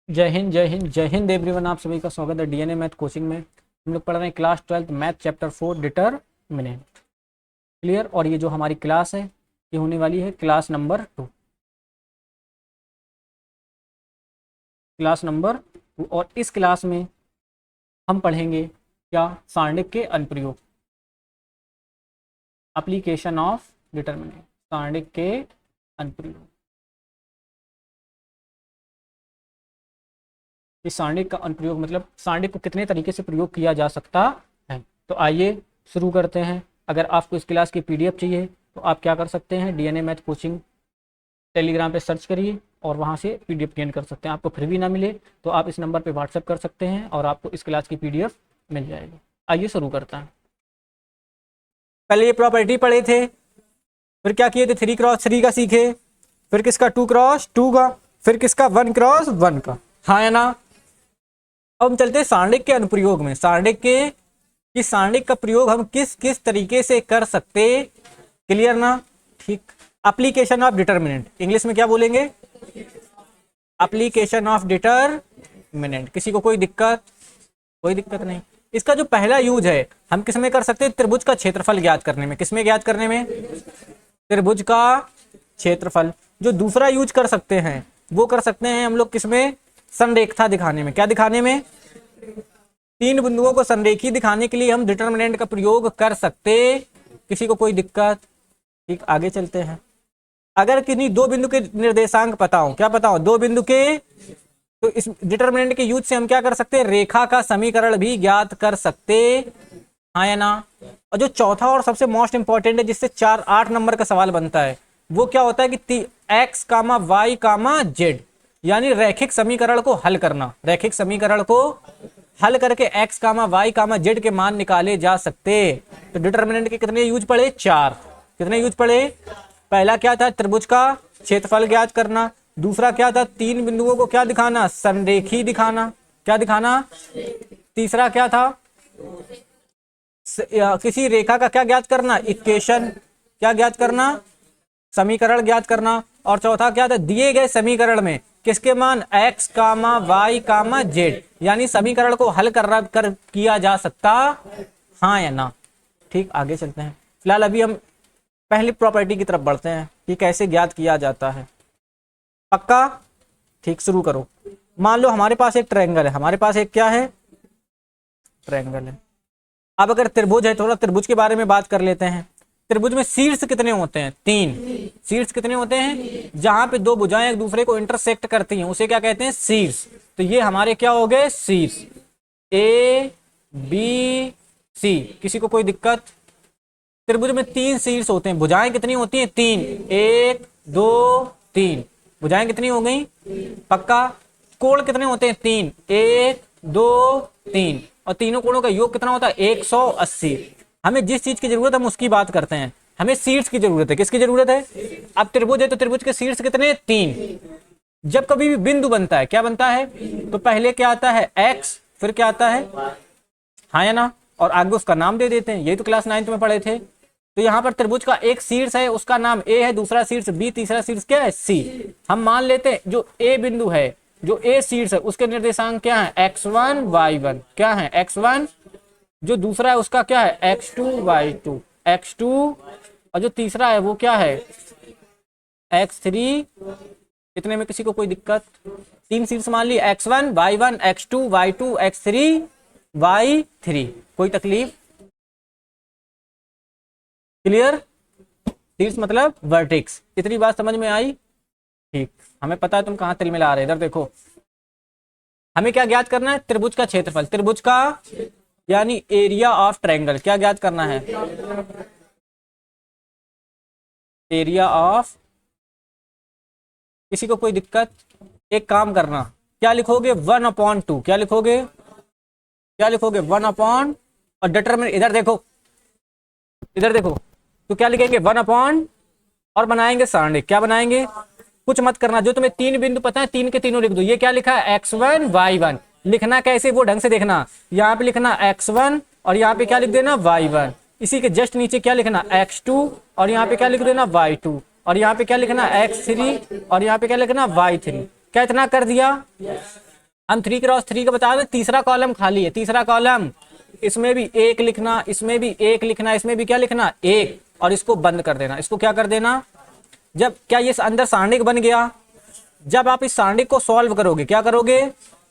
जय हिंद जय हिंद जय हिंद एवरीवन। आप सभी का स्वागत है डीएनए मैथ कोचिंग में। हम लोग पढ़ रहे हैं class 12 math chapter 4 determinant. Clear. और ये जो हमारी क्लास है ये होने वाली है क्लास नंबर 2। क्लास नंबर 2 और इस क्लास में हम पढ़ेंगे क्या? सारणिक के अनुप्रयोग, एप्लीकेशन ऑफ डिटरमिनेंट। सारणिक के अनुप्रयोग। इस सारणिक का अनुप्रयोग मतलब सारणिक को कितने तरीके से प्रयोग किया जा सकता है। तो आइए शुरू करते हैं। अगर आपको इस क्लास की पीडीएफ चाहिए तो आप क्या कर सकते हैं, डीएनए मैथ कोचिंग टेलीग्राम पे सर्च करिए और वहाँ से पीडीएफ गेन कर सकते हैं। आपको फिर भी ना मिले तो आप इस नंबर पे व्हाट्सएप कर सकते हैं और आपको इस क्लास की पीडीएफ मिल जाएगी। आइए शुरू करते हैं। पहले ये प्रॉपर्टी पढ़े थे, फिर क्या किए थे, 3x3 का सीखे, फिर किसका 2x2 का, फिर किसका 1x1 का। हाँ या ना? अब हम चलते हैं सारणिक के अनुप्रयोग में। सारणिक के कि सारणिक का प्रयोग हम किस किस तरीके से कर सकते। क्लियर ना? ठीक। एप्लीकेशन ऑफ डिटरमिनेंट, इंग्लिश में क्या बोलेंगे? Application of determinant. किसी को कोई दिक्कत? कोई दिक्कत नहीं। इसका जो पहला यूज है हम किस में कर सकते हैं? त्रिभुज का क्षेत्रफल ज्ञात करने में। किसमें ज्ञात करने में? त्रिभुज का क्षेत्रफल। जो दूसरा यूज कर सकते हैं वो कर सकते हैं हम लोग किसमें? संरेखता दिखाने में। क्या दिखाने में? तीन बिंदुओं को संरेखी दिखाने के लिए हम डिटरमिनेंट का प्रयोग कर सकते। किसी को कोई दिक्कत? ठीक, आगे चलते हैं। अगर किन्हीं दो बिंदु के निर्देशांक पता हो, क्या पता हो? दो बिंदु के, तो इस डिटरमिनेंट के यूज से हम क्या कर सकते हैं? रेखा का समीकरण भी ज्ञात कर सकते। हाँ या ना? और जो चौथा और सबसे मोस्ट इंपॉर्टेंट है, जिससे 8 नंबर का सवाल बनता है, वो क्या होता है कि x, y, z यानी रैखिक समीकरण को हल करना। रैखिक समीकरण को हल करके x, y, z के मान निकाले जा सकते। तो डिटरमिनेंट के कितने यूज पड़े? 4। कितने यूज पड़े? पहला क्या था? त्रिभुज का क्षेत्रफल ज्ञात करना। दूसरा क्या था? तीन बिंदुओं को क्या दिखाना? संरेखी दिखाना। क्या दिखाना? तीसरा क्या था? किसी रेखा का क्या ज्ञात करना? इक्वेशन। क्या ज्ञात करना? समीकरण ज्ञात करना। और चौथा क्या था? दिए गए समीकरण में किसके मान? x, y, z यानी समीकरण को हल कर किया जा सकता। हाँ या ना? ठीक, आगे चलते हैं। फिलहाल अभी हम पहली प्रॉपर्टी की तरफ बढ़ते हैं कि कैसे ज्ञात किया जाता है। पक्का? ठीक, शुरू करो। मान लो हमारे पास एक ट्रायंगल है। हमारे पास एक क्या है? ट्रायंगल है। अब अगर त्रिभुज है, थोड़ा त्रिभुज के बारे में बात कर लेते हैं। त्रिभुज में शीर्ष कितने होते हैं? 3। शीर्ष कितने होते हैं? जहां पे दो भुजाएं एक दूसरे को इंटरसेक्ट करती हैं उसे क्या कहते हैं? शीर्ष। तो ये हमारे क्या हो गए? शीर्ष। A, B, C। किसी को कोई दिक्कत? त्रिभुज में 3 शीर्ष होते हैं। भुजाएं कितनी होती हैं? 3। 1, 2, 3। भुजाएं कितनी हो गई? पक्का। कोण कितने होते हैं? 3। 1, 2, 3। और तीनों कोणों का योग कितना होता है? 180। हमें जिस चीज की जरूरत है हम उसकी बात करते हैं। हमें शीर्ष की जरूरत है। किसकी जरूरत है? अब त्रिभुज है तो त्रिभुज के शीर्ष कितने? 3। जब कभी भी बिंदु बनता है, क्या बनता है? तो पहले क्या आता है? x, फिर क्या आता है? हाँ या ना? और आगे उसका नाम दे देते हैं। यही तो क्लास 9th में पढ़े थे। तो यहाँ पर त्रिभुज का एक शीर्ष है, उसका नाम A है, दूसरा शीर्ष B, तीसरा शीर्ष क्या है? C। हम मान लेते हैं जो A बिंदु है, जो A शीर्ष है, उसके निर्देशांक क्या है? x1, y1। क्या है? x1। जो दूसरा है उसका क्या है? x2, y2, x2। और जो तीसरा है वो क्या है? x3। इतने में किसी को कोई दिक्कत? 3 शीर्ष मान ली, x1, y1, x2, y2, x3, y3। कोई तकलीफ? क्लियर? शीर्ष मतलब वर्टेक्स। इतनी बात समझ में आई? ठीक। हमें पता है तुम कहां तिल मिला रहे। इधर देखो, हमें क्या ज्ञात करना है? त्रिभुज का क्षेत्रफल। त्रिभुज का यानी एरिया ऑफ ट्रायंगल। क्या ज्ञात करना है? Area of. किसी को कोई दिक्कत? एक काम करना, क्या लिखोगे? 1/2। क्या लिखोगे? क्या लिखोगे? 1/, और डिटरमिनेंट इधर देखो, इधर देखो, तो क्या लिखेंगे? 1/, और बनाएंगे सारणिक। क्या बनाएंगे? कुछ मत करना, जो तुम्हें 3 बिंदु पता है 3 के तीनों लिख दो। ये क्या लिखा है? x1, y1। लिखना कैसे वो ढंग से देखना। यहाँ पे लिखना x1 और यहाँ पे क्या लिख देना? y1। इसी के जस्ट नीचे क्या लिखना? x2 और यहाँ पे क्या लिख देना? y2। और यहाँ पे क्या लिखना? x3 और यहाँ पे क्या लिखना? y3। क्या इतना कर दिया? हम 3x3 का बता दें, तीसरा कॉलम खाली है, तीसरा कॉलम, इसमें भी एक लिखना, इसमें भी एक लिखना, इसमें भी क्या लिखना, एक, और इसको बंद कर देना। इसको क्या कर देना, जब क्या ये अंदर सारणिक बन गया, जब आप इस सारणिक को सॉल्व करोगे, क्या करोगे,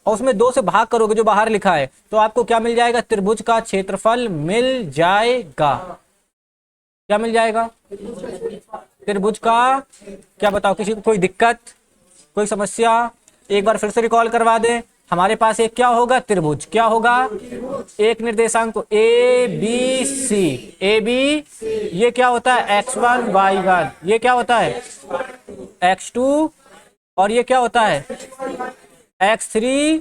और उसमें 2 से भाग करोगे जो बाहर लिखा है, तो आपको क्या मिल जाएगा, त्रिभुज का क्षेत्रफल मिल जाएगा। क्या मिल जाएगा, त्रिभुज का। क्या बताओ, किसी को कोई दिक्कत, कोई समस्या? एक बार फिर से रिकॉल करवा दें। हमारे पास एक क्या होगा, त्रिभुज, क्या होगा, एक निर्देशांक ए बी सी, ए बी, ये क्या होता है, x1 y1, ये क्या होता है, x2, और ये क्या होता है, x3।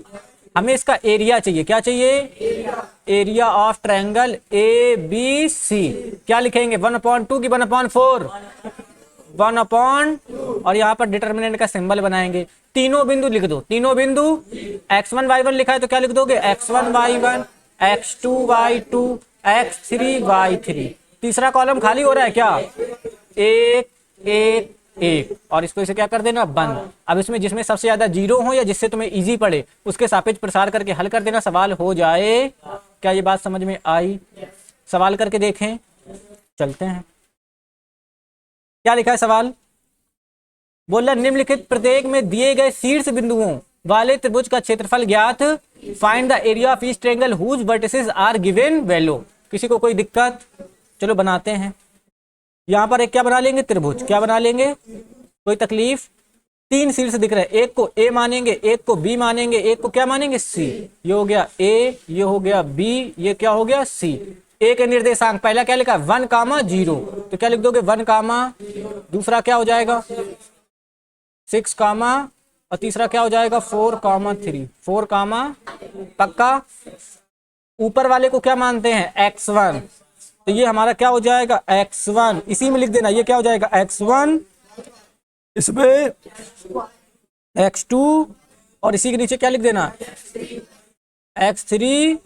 हमें इसका एरिया चाहिए, क्या चाहिए, area of triangle A B C. क्या लिखेंगे, 1/2 की 1/4, 1/, और यहाँ पर डिटर्मिनेंट का सिंबल बनाएंगे। तीनों बिंदु लिख दो, तीनों बिंदु, x1 y1 लिखा है तो क्या लिख दोगे, x1 y1, x2 y2, x3 y3। तीसरा कॉलम खाली हो रहा है क्या, एक एक एक, और इसको इसे क्या कर देना, बंद। अब इसमें जिसमें सबसे ज्यादा जीरो हो या जिससे तुम्हें इजी पड़े उसके सापेक्ष प्रसार करके हल कर देना, सवाल हो जाए। क्या ये बात समझ में आई? सवाल करके देखें, चलते हैं। क्या लिखा है सवाल, बोला निम्नलिखित प्रत्येक में दिए गए शीर्ष बिंदुओं वाले त्रिभुज का क्षेत्रफल ज्ञात, find the area of each triangle whose vertices are given below. किसी को कोई दिक्कत? चलो बनाते हैं। यहाँ पर एक क्या बना लेंगे, त्रिभुज, क्या बना लेंगे, कोई तकलीफ? 3 शीर्ष दिख रहे हैं, एक को ए मानेंगे, एक को बी मानेंगे, एक को क्या मानेंगे, सी। ये हो गया ए, ये हो गया बी, ये क्या हो गया, सी। ए के निर्देशांक पहला क्या लिखा है, 1,0, तो क्या लिख दोगे, 1, दूसरा क्या हो जाएगा 6, और तीसरा क्या हो जाएगा 4,3, 4, पक्का। ऊपर वाले को क्या मानते हैं, x1, तो ये हमारा क्या हो जाएगा, x1, इसी में लिख देना, ये क्या हो जाएगा x1, इसमें x2, और इसी के नीचे क्या लिख देना, x3,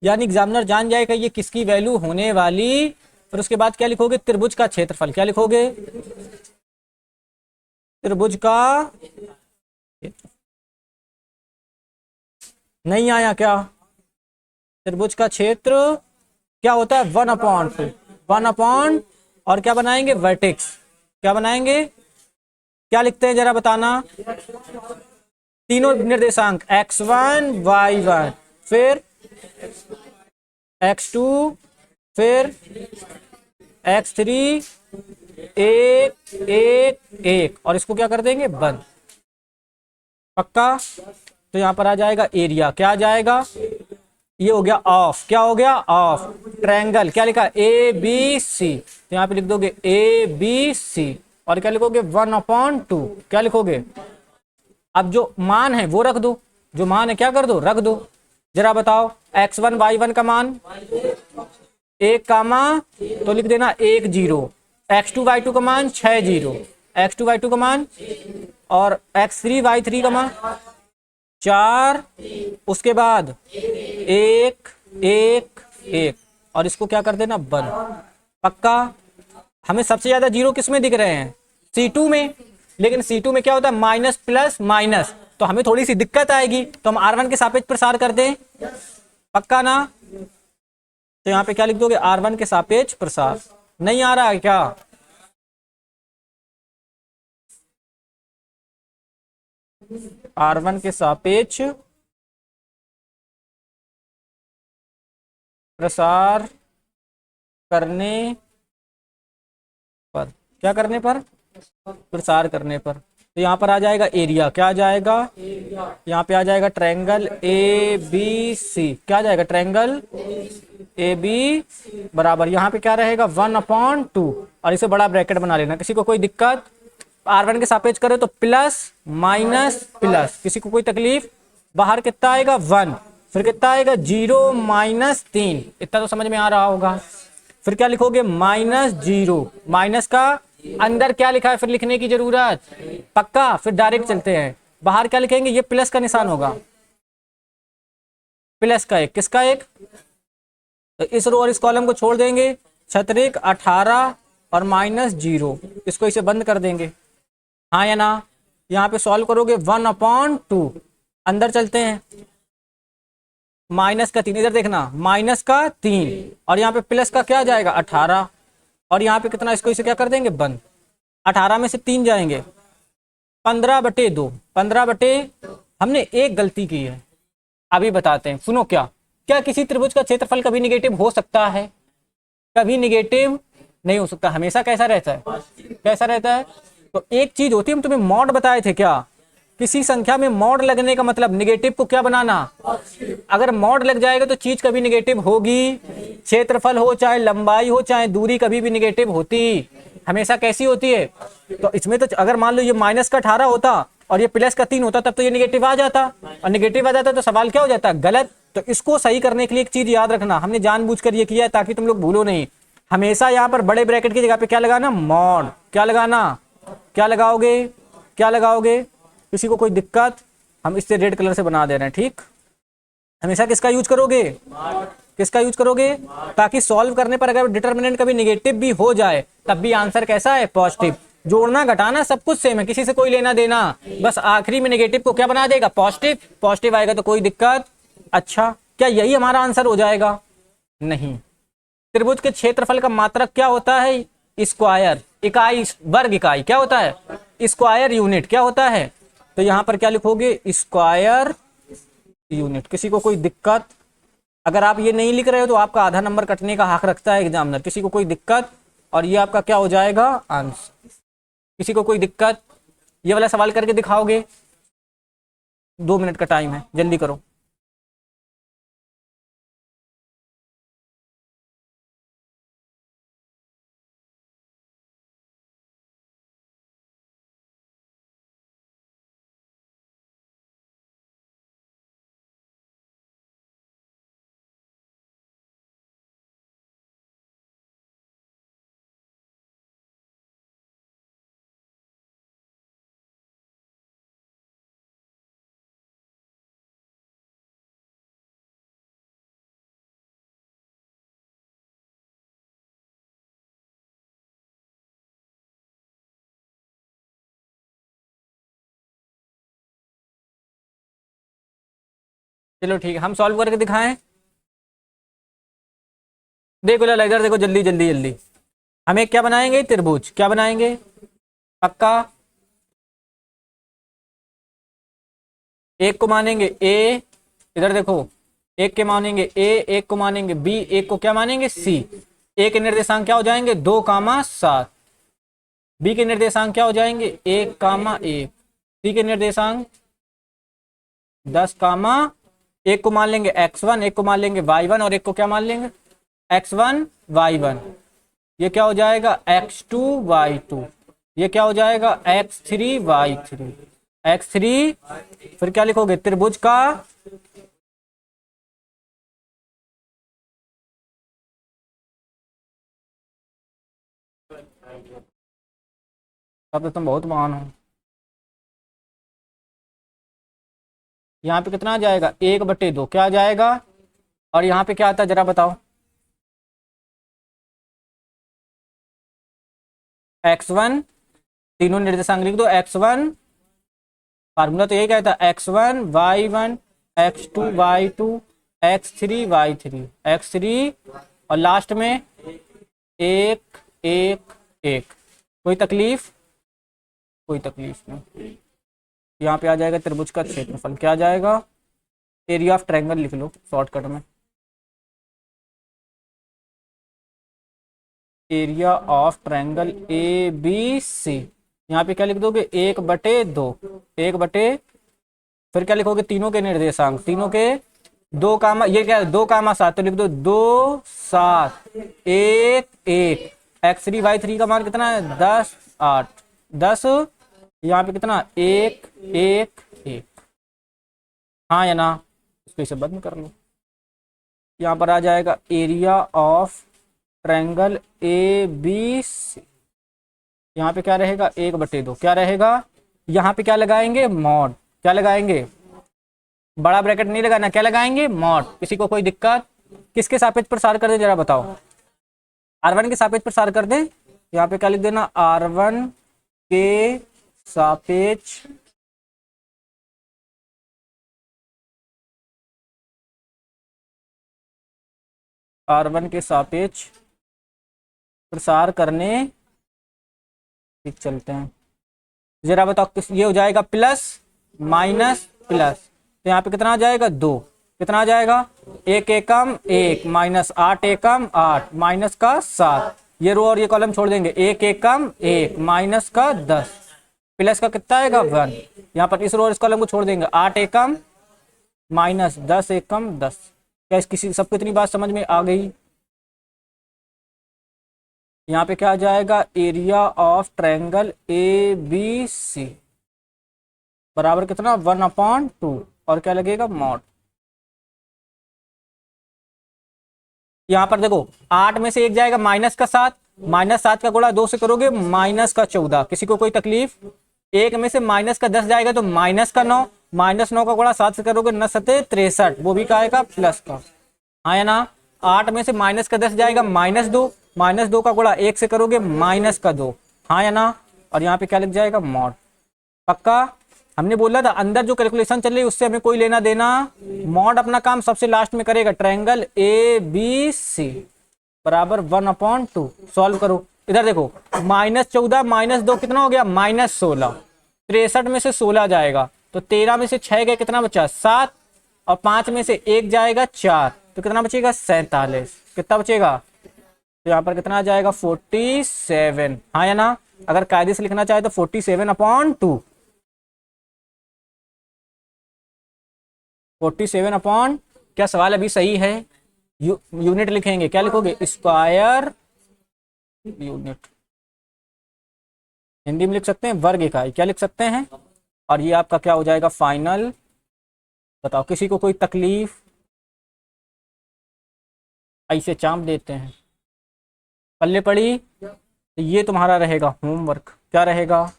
यानी एग्जामिनर जान जाएगा ये किसकी वैल्यू होने वाली। फिर उसके बाद क्या लिखोगे, त्रिभुज का क्षेत्रफल, क्या लिखोगे, त्रिभुज का, नहीं आया क्या, त्रिभुज का क्षेत्र क्या होता है, 1/2, 1/, और क्या बनाएंगे, वर्टेक्स, क्या बनाएंगे, क्या लिखते हैं जरा बताना, तीनों निर्देशांक x1 y1, फिर x2, फिर x3, एक एक एक, और इसको क्या कर देंगे, बंद, पक्का। तो यहां पर आ जाएगा एरिया, क्या आ जाएगा, ये हो गया ऑफ, क्या हो गया, ऑफ ट्रायंगल, क्या लिखा, ए बी सी, तो यहाँ पे लिख दोगे ए बी सी, और क्या लिखोगे, 1/2, क्या लिखोगे। अब जो मान है वो रख दो, जो मान है क्या कर दो, रख दो। जरा बताओ, x1 y1 का मान 1, तो लिख देना 10, x2 y2 का मान 60, x2 y2 का मान, और x3 y3 का मान 4, उसके बाद 1 1 1, और इसको क्या कर देना, बंद, पक्का। हमें सबसे ज्यादा जीरो किस में दिख रहे हैं, C2 में, लेकिन C2 में क्या होता है, माइनस प्लस माइनस, तो हमें थोड़ी सी दिक्कत आएगी, तो हम R1 के सापेक्ष प्रसार कर दें, पक्का ना। तो यहाँ पे क्या लिख दोगे, R1 के सापेक्ष प्रसार। नहीं आ रहा है क्या, R1 के सापेक्ष प्रसार करने पर, क्या करने पर, प्रसार करने पर। तो यहाँ पर आ जाएगा एरिया, क्या आ जाएगा, यहाँ पे आ जाएगा ट्रायंगल ए बी सी, क्या आ जाएगा, ट्रायंगल ए बी बराबर, यहाँ पे क्या रहेगा, 1/2, और इसे बड़ा ब्रैकेट बना लेना। किसी को कोई दिक्कत, R1 के सापेक्ष करें तो प्लस माइनस प्लस, किसी को कोई तकलीफ, बाहर कितना आएगा 1, फिर कितना आएगा 0 -3, इतना तो समझ में आ रहा होगा। फिर क्या लिखोगे, -0, माइनस का अंदर क्या लिखा है फिर लिखने की जरूरत, पक्का। फिर डायरेक्ट चलते हैं, बाहर क्या लिखेंगे, ये प्लस का निशान होगा, प्लस का एक, किसका एक, तो इस रो और इस कॉलम को छोड़ देंगे, छत्रिक 18 और -0, इसको इसे बंद कर देंगे, हाँ या ना। यहाँ पे सॉल्व करोगे 1/2, अंदर चलते हैं, -3, इधर देखना -3 और यहाँ पे प्लस का क्या आ जाएगा 18 और यहाँ पे कितना, इसको इसे क्या कर देंगे बंद, 18 में से 3 जाएंगे 15/2, 15 हमने एक गलती की है, अभी बताते हैं, सुनो। क्या क्या किसी त्रिभुज का क्षेत्रफल कभी निगेटिव हो सकता है? कभी निगेटिव नहीं हो सकता, हमेशा कैसा रहता है, कैसा रहता है। तो एक चीज होती है, हम तुम्हें मॉड बताए थे क्या, किसी संख्या में मॉड लगने का मतलब निगेटिव को क्या बनाना, अगर मॉड लग जाएगा तो चीज कभी निगेटिव होगी, क्षेत्रफल हो चाहे लंबाई हो चाहे दूरी, कभी भी निगेटिव होती हमेशा कैसी होती है। तो इसमें तो अगर मान लो ये -18 होता और ये +3 होता तब तो ये निगेटिव आ जाता, और निगेटिव आ जाता तो सवाल क्या हो जाता, गलत। तो इसको सही करने के लिए एक चीज याद रखना, हमने जानबूझकर ये किया है ताकि तुम लोग भूलो नहीं, हमेशा यहाँ पर बड़े ब्रैकेट की जगह पे क्या लगाना, मॉड। क्या लगाना, क्या लगाओगे, क्या लगाओगे, किसी को कोई दिक्कत, हम इससे रेड कलर से बना दे रहे हैं, ठीक। हमेशा किसका यूज करोगे, किसका यूज करोगे, ताकि सॉल्व करने पर अगर डिटर्मिनेंट कभी निगेटिव भी हो जाए तब भी आंसर कैसा है, पॉजिटिव। जोड़ना घटाना सब कुछ सेम है, किसी से कोई लेना देना, बस आखिरी में नेगेटिव को क्या बना देगा, पॉजिटिव। पॉजिटिव आएगा तो कोई दिक्कत। अच्छा, क्या यही हमारा आंसर हो जाएगा, नहीं। त्रिभुज के क्षेत्रफल का मात्रक क्या होता है, स्क्वायर, इकाई, वर्ग इकाई, क्या होता है, स्क्वायर यूनिट, क्या होता है। तो यहां पर क्या लिखोगे, स्क्वायर यूनिट। किसी को कोई दिक्कत, अगर आप ये नहीं लिख रहे हो तो आपका आधा नंबर कटने का हक रखता है एग्जामिनर। किसी को कोई दिक्कत, और ये आपका क्या हो जाएगा, आंसर। किसी को कोई दिक्कत, ये वाला सवाल करके दिखाओगे, 2 मिनट का टाइम है, जल्दी करो। चलो ठीक है, हम सॉल्व करके दिखाएं। देखो लाला इधर देखो, जल्दी जल्दी जल्दी। हम एक क्या बनाएंगे, त्रिभुज, क्या बनाएंगे, पक्का। एक को मानेंगे ए, इधर देखो, एक के मानेंगे ए, एक को मानेंगे बी, एक को क्या मानेंगे सी। ए के निर्देशांक क्या हो जाएंगे, 2,7। बी के निर्देशांक क्या हो जाएंगे, 1,1। सी के निर्देशांक 10, एक को मान लेंगे x1, एक को मान लेंगे y1 और एक को क्या मान लेंगे, x1 y1। ये क्या हो जाएगा, x2 y2। ये क्या हो जाएगा, x3 y3, x3। फिर क्या लिखोगे, त्रिभुज का अब तो तुम बहुत महान हो। यहाँ पे कितना आ जाएगा, 1/2, क्या आ जाएगा, और यहाँ पे क्या आता है जरा बताओ, x1, तीनों निर्देशांक लिख दो, x1, फार्मूला तो यही कहता है, x1 y1, x2 y2, x3 y3, x3, और लास्ट में 1 1 1। कोई तकलीफ, कोई तकलीफ नहीं। यहाँ पे आ जाएगा त्रिभुज का क्षेत्रफल, क्या आ जाएगा, एरिया ऑफ ट्रायंगल लिख लो शॉर्टकट में, area of triangle A B C. यहाँ पे क्या लिख दोगे, 1/2, 1/, फिर क्या लिखोगे, तीनों के निर्देशांक, तीनों के 2, ये क्या है, 2,7, तो लिख दो 2 7 1 1। x3 y3 का मान कितना है, 10 8 10। यहाँ पे कितना, 1 1 1, हाँ या ना, इसको इसे बंद कर लो। यहाँ पर आ जाएगा area of triangle A B C. यहाँ पे क्या रहेगा, 1/2, क्या रहेगा, यहाँ पे क्या लगाएंगे, मॉड। क्या लगाएंगे, बड़ा ब्रैकेट नहीं लगाना, क्या लगाएंगे, मॉड। किसी को कोई दिक्कत, किसके सापेक्ष प्रसार कर दे जरा बताओ, r1 के सापेक्ष प्रसार कर दे। यहाँ पे क्या लिख देना, r1 के सापेक्ष R1 के सापेक्ष प्रसार करने, ठीक चलते हैं, जरा बताओ ये हो जाएगा प्लस माइनस प्लस, तो यहाँ पे कितना आ जाएगा 2, कितना आ जाएगा 1 एकम 1 माइनस 8 एकम 8 माइनस का 7, ये रो और ये कॉलम छोड़ देंगे, 1 एकम 1 माइनस का 10 प्लस का कितना आएगा 1, यहाँ पर इस रो और इस कॉलम को छोड़ देंगे, 8 एकम माइनस 10 एकम 10। क्या इस किसी सबको इतनी बात समझ में आ गई? यहाँ पे क्या आ जाएगा area of triangle A B C बराबर कितना 1/2 और क्या लगेगा मॉड। यहाँ पर देखो 8 में से 1 जाएगा माइनस का 7, माइनस 7 का गुणा 2 से करोगे माइनस का 14, किसी को कोई तकलीफ? 1 में से माइनस का 10 जाएगा तो माइनस का 9, माइनस 9 का गुणा 7 से करोगे 9 सते 63, वो भी क्या आएगा प्लस का, हाँ या ना। 8 में से माइनस का 10 जाएगा माइनस 2, माइनस 2 का गुणा 1 से करोगे माइनस का 2, हाँ या ना। और यहाँ पे क्या लिख जाएगा मॉड। पक्का? हमने बोला था अंदर जो कैलकुलेशन चल रही है उससे हमें कोई लेना देना, मॉड अपना काम सबसे लास्ट में करेगा। ट्रायंगल ए बी सी बराबर 1/2, सॉल्व करो। इधर देखो -14 -2 कितना हो गया -16, 63 में से 16 जाएगा तो 13 में से 6 गए, कितना बचा 7, और 5 में से 1 जाएगा 4 तो कितना बचेगा 47, कितना बचेगा, तो यहाँ पर कितना आ जाएगा 47, हाँ या ना। अगर कायदे से लिखना चाहे तो 47/2, 47 क्या सवाल अभी सही है? यूनिट लिखेंगे, क्या लिखोगे स्क्वायर यूनिट, हिंदी में लिख सकते हैं वर्ग इकाई, क्या लिख सकते हैं। और ये आपका क्या हो जाएगा फाइनल। बताओ किसी को कोई तकलीफ? ऐसे चांप देते हैं, पल्ले पड़ी तो ये तुम्हारा रहेगा होमवर्क, क्या रहेगा,